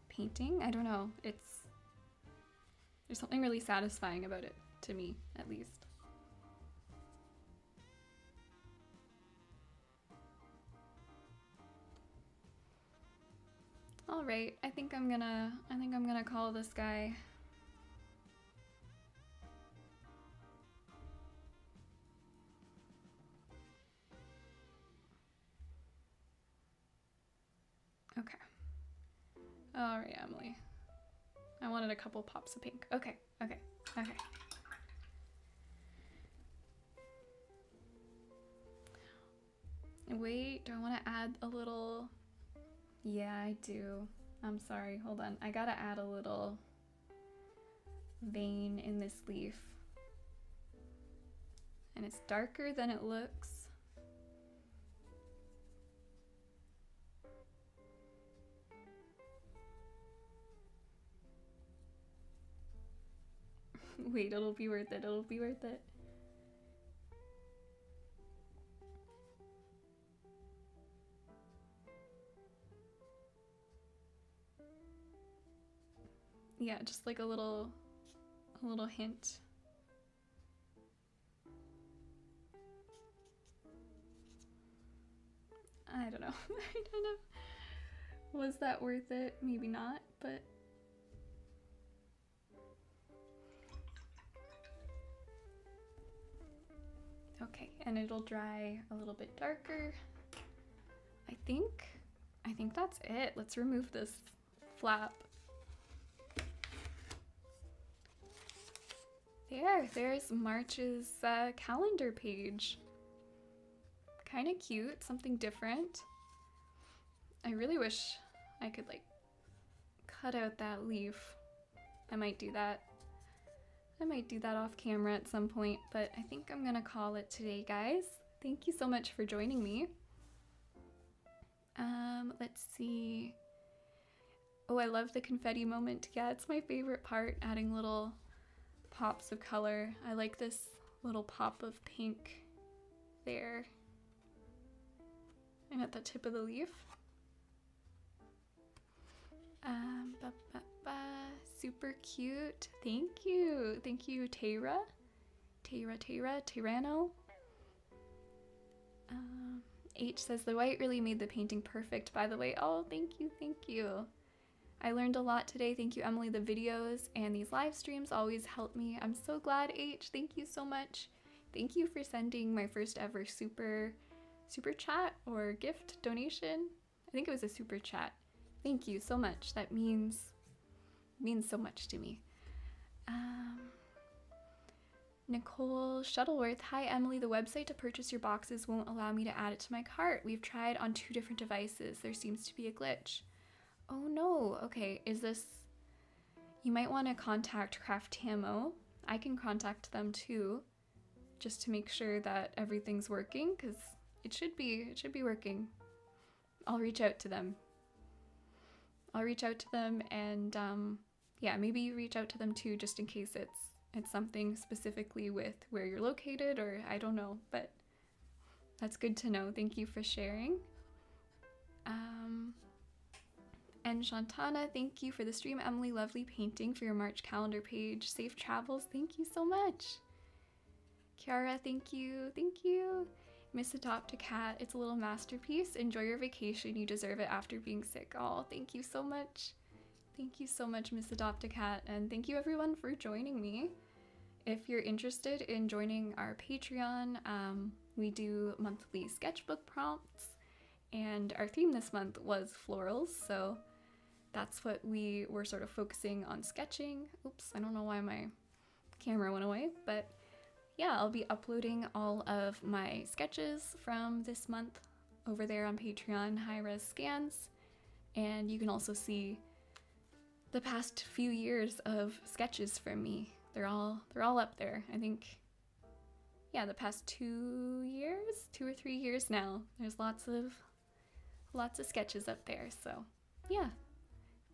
painting. I don't know, there's something really satisfying about it, to me at least. All right, I think I'm gonna call this guy. Okay. All right, Emily. I wanted a couple pops of pink. Okay. Wait, do I want to add a little? Yeah, I do. I'm sorry, hold on. I gotta add a little vein in this leaf. And it's darker than it looks. Wait, it'll be worth it. It'll be worth it. Yeah, just like a little hint. I don't know. I don't know. Was that worth it? Maybe not, but okay, and it'll dry a little bit darker. I think that's it. Let's remove this flap. There's March's calendar page. Kind of cute, something different. I really wish I could like cut out that leaf. I might do that. I might do that off camera at some point, but I think I'm gonna call it today, guys. Thank you so much for joining me. Let's see. Oh, I love the confetti moment. Yeah, it's my favorite part, adding little pops of color. I like this little pop of pink there. And at the tip of the leaf. Super cute. Thank you. Thank you, Tirano. H says the white really made the painting perfect, by the way. Oh, thank you, thank you. I learned a lot today. Thank you, Emily. The videos and these live streams always help me. I'm so glad, H. Thank you so much. Thank you for sending my first ever super chat or gift donation. I think it was a super chat. Thank you so much. That means so much to me. Nicole Shuttleworth. Hi, Emily. The website to purchase your boxes won't allow me to add it to my cart. We've tried on 2 different devices. There seems to be a glitch. Oh no. Okay, is this... You might want to contact Craftamo. I can contact them too, just to make sure that everything's working, because it should be working. I'll reach out to them. And yeah, maybe you reach out to them too, just in case it's something specifically with where you're located, or I don't know, but that's good to know. Thank you for sharing. And Shantana, thank you for the stream. Emily, lovely painting for your March calendar page. Safe travels. Thank you so much. Kiara, thank you. Miss Adopt a Cat, it's a little masterpiece. Enjoy your vacation. You deserve it after being sick. Oh, thank you so much. Thank you so much, Miss Adopt a Cat. And thank you everyone for joining me. If you're interested in joining our Patreon, we do monthly sketchbook prompts. And our theme this month was florals, so that's what we were sort of focusing on sketching. Oops, I don't know why my camera went away, but yeah, I'll be uploading all of my sketches from this month over there on Patreon, high-res scans, and you can also see the past few years of sketches from me. They're all up there. I think, yeah, the past 2 years, 2 or 3 years now. There's lots of sketches up there. So yeah,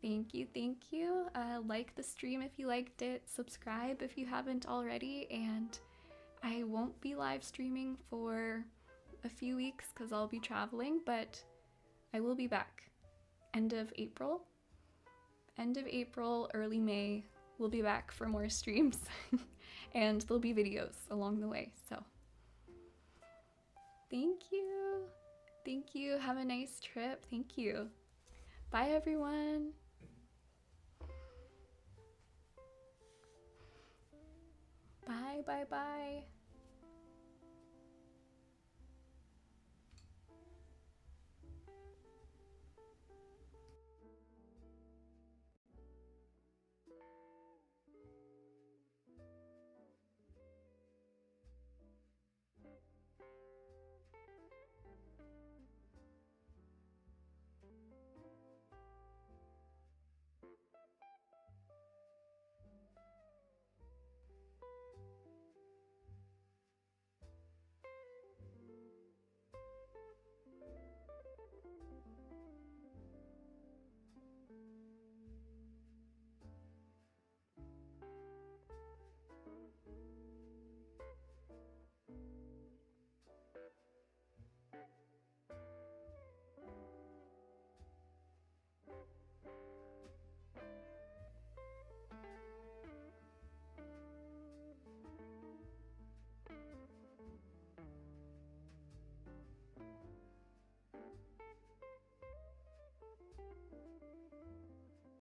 thank you. Like the stream if you liked it. Subscribe if you haven't already, and I won't be live streaming for a few weeks because I'll be traveling, but I will be back. End of April, early May, we'll be back for more streams and there'll be videos along the way. So thank you. Have a nice trip. Thank you. Bye, everyone. Bye.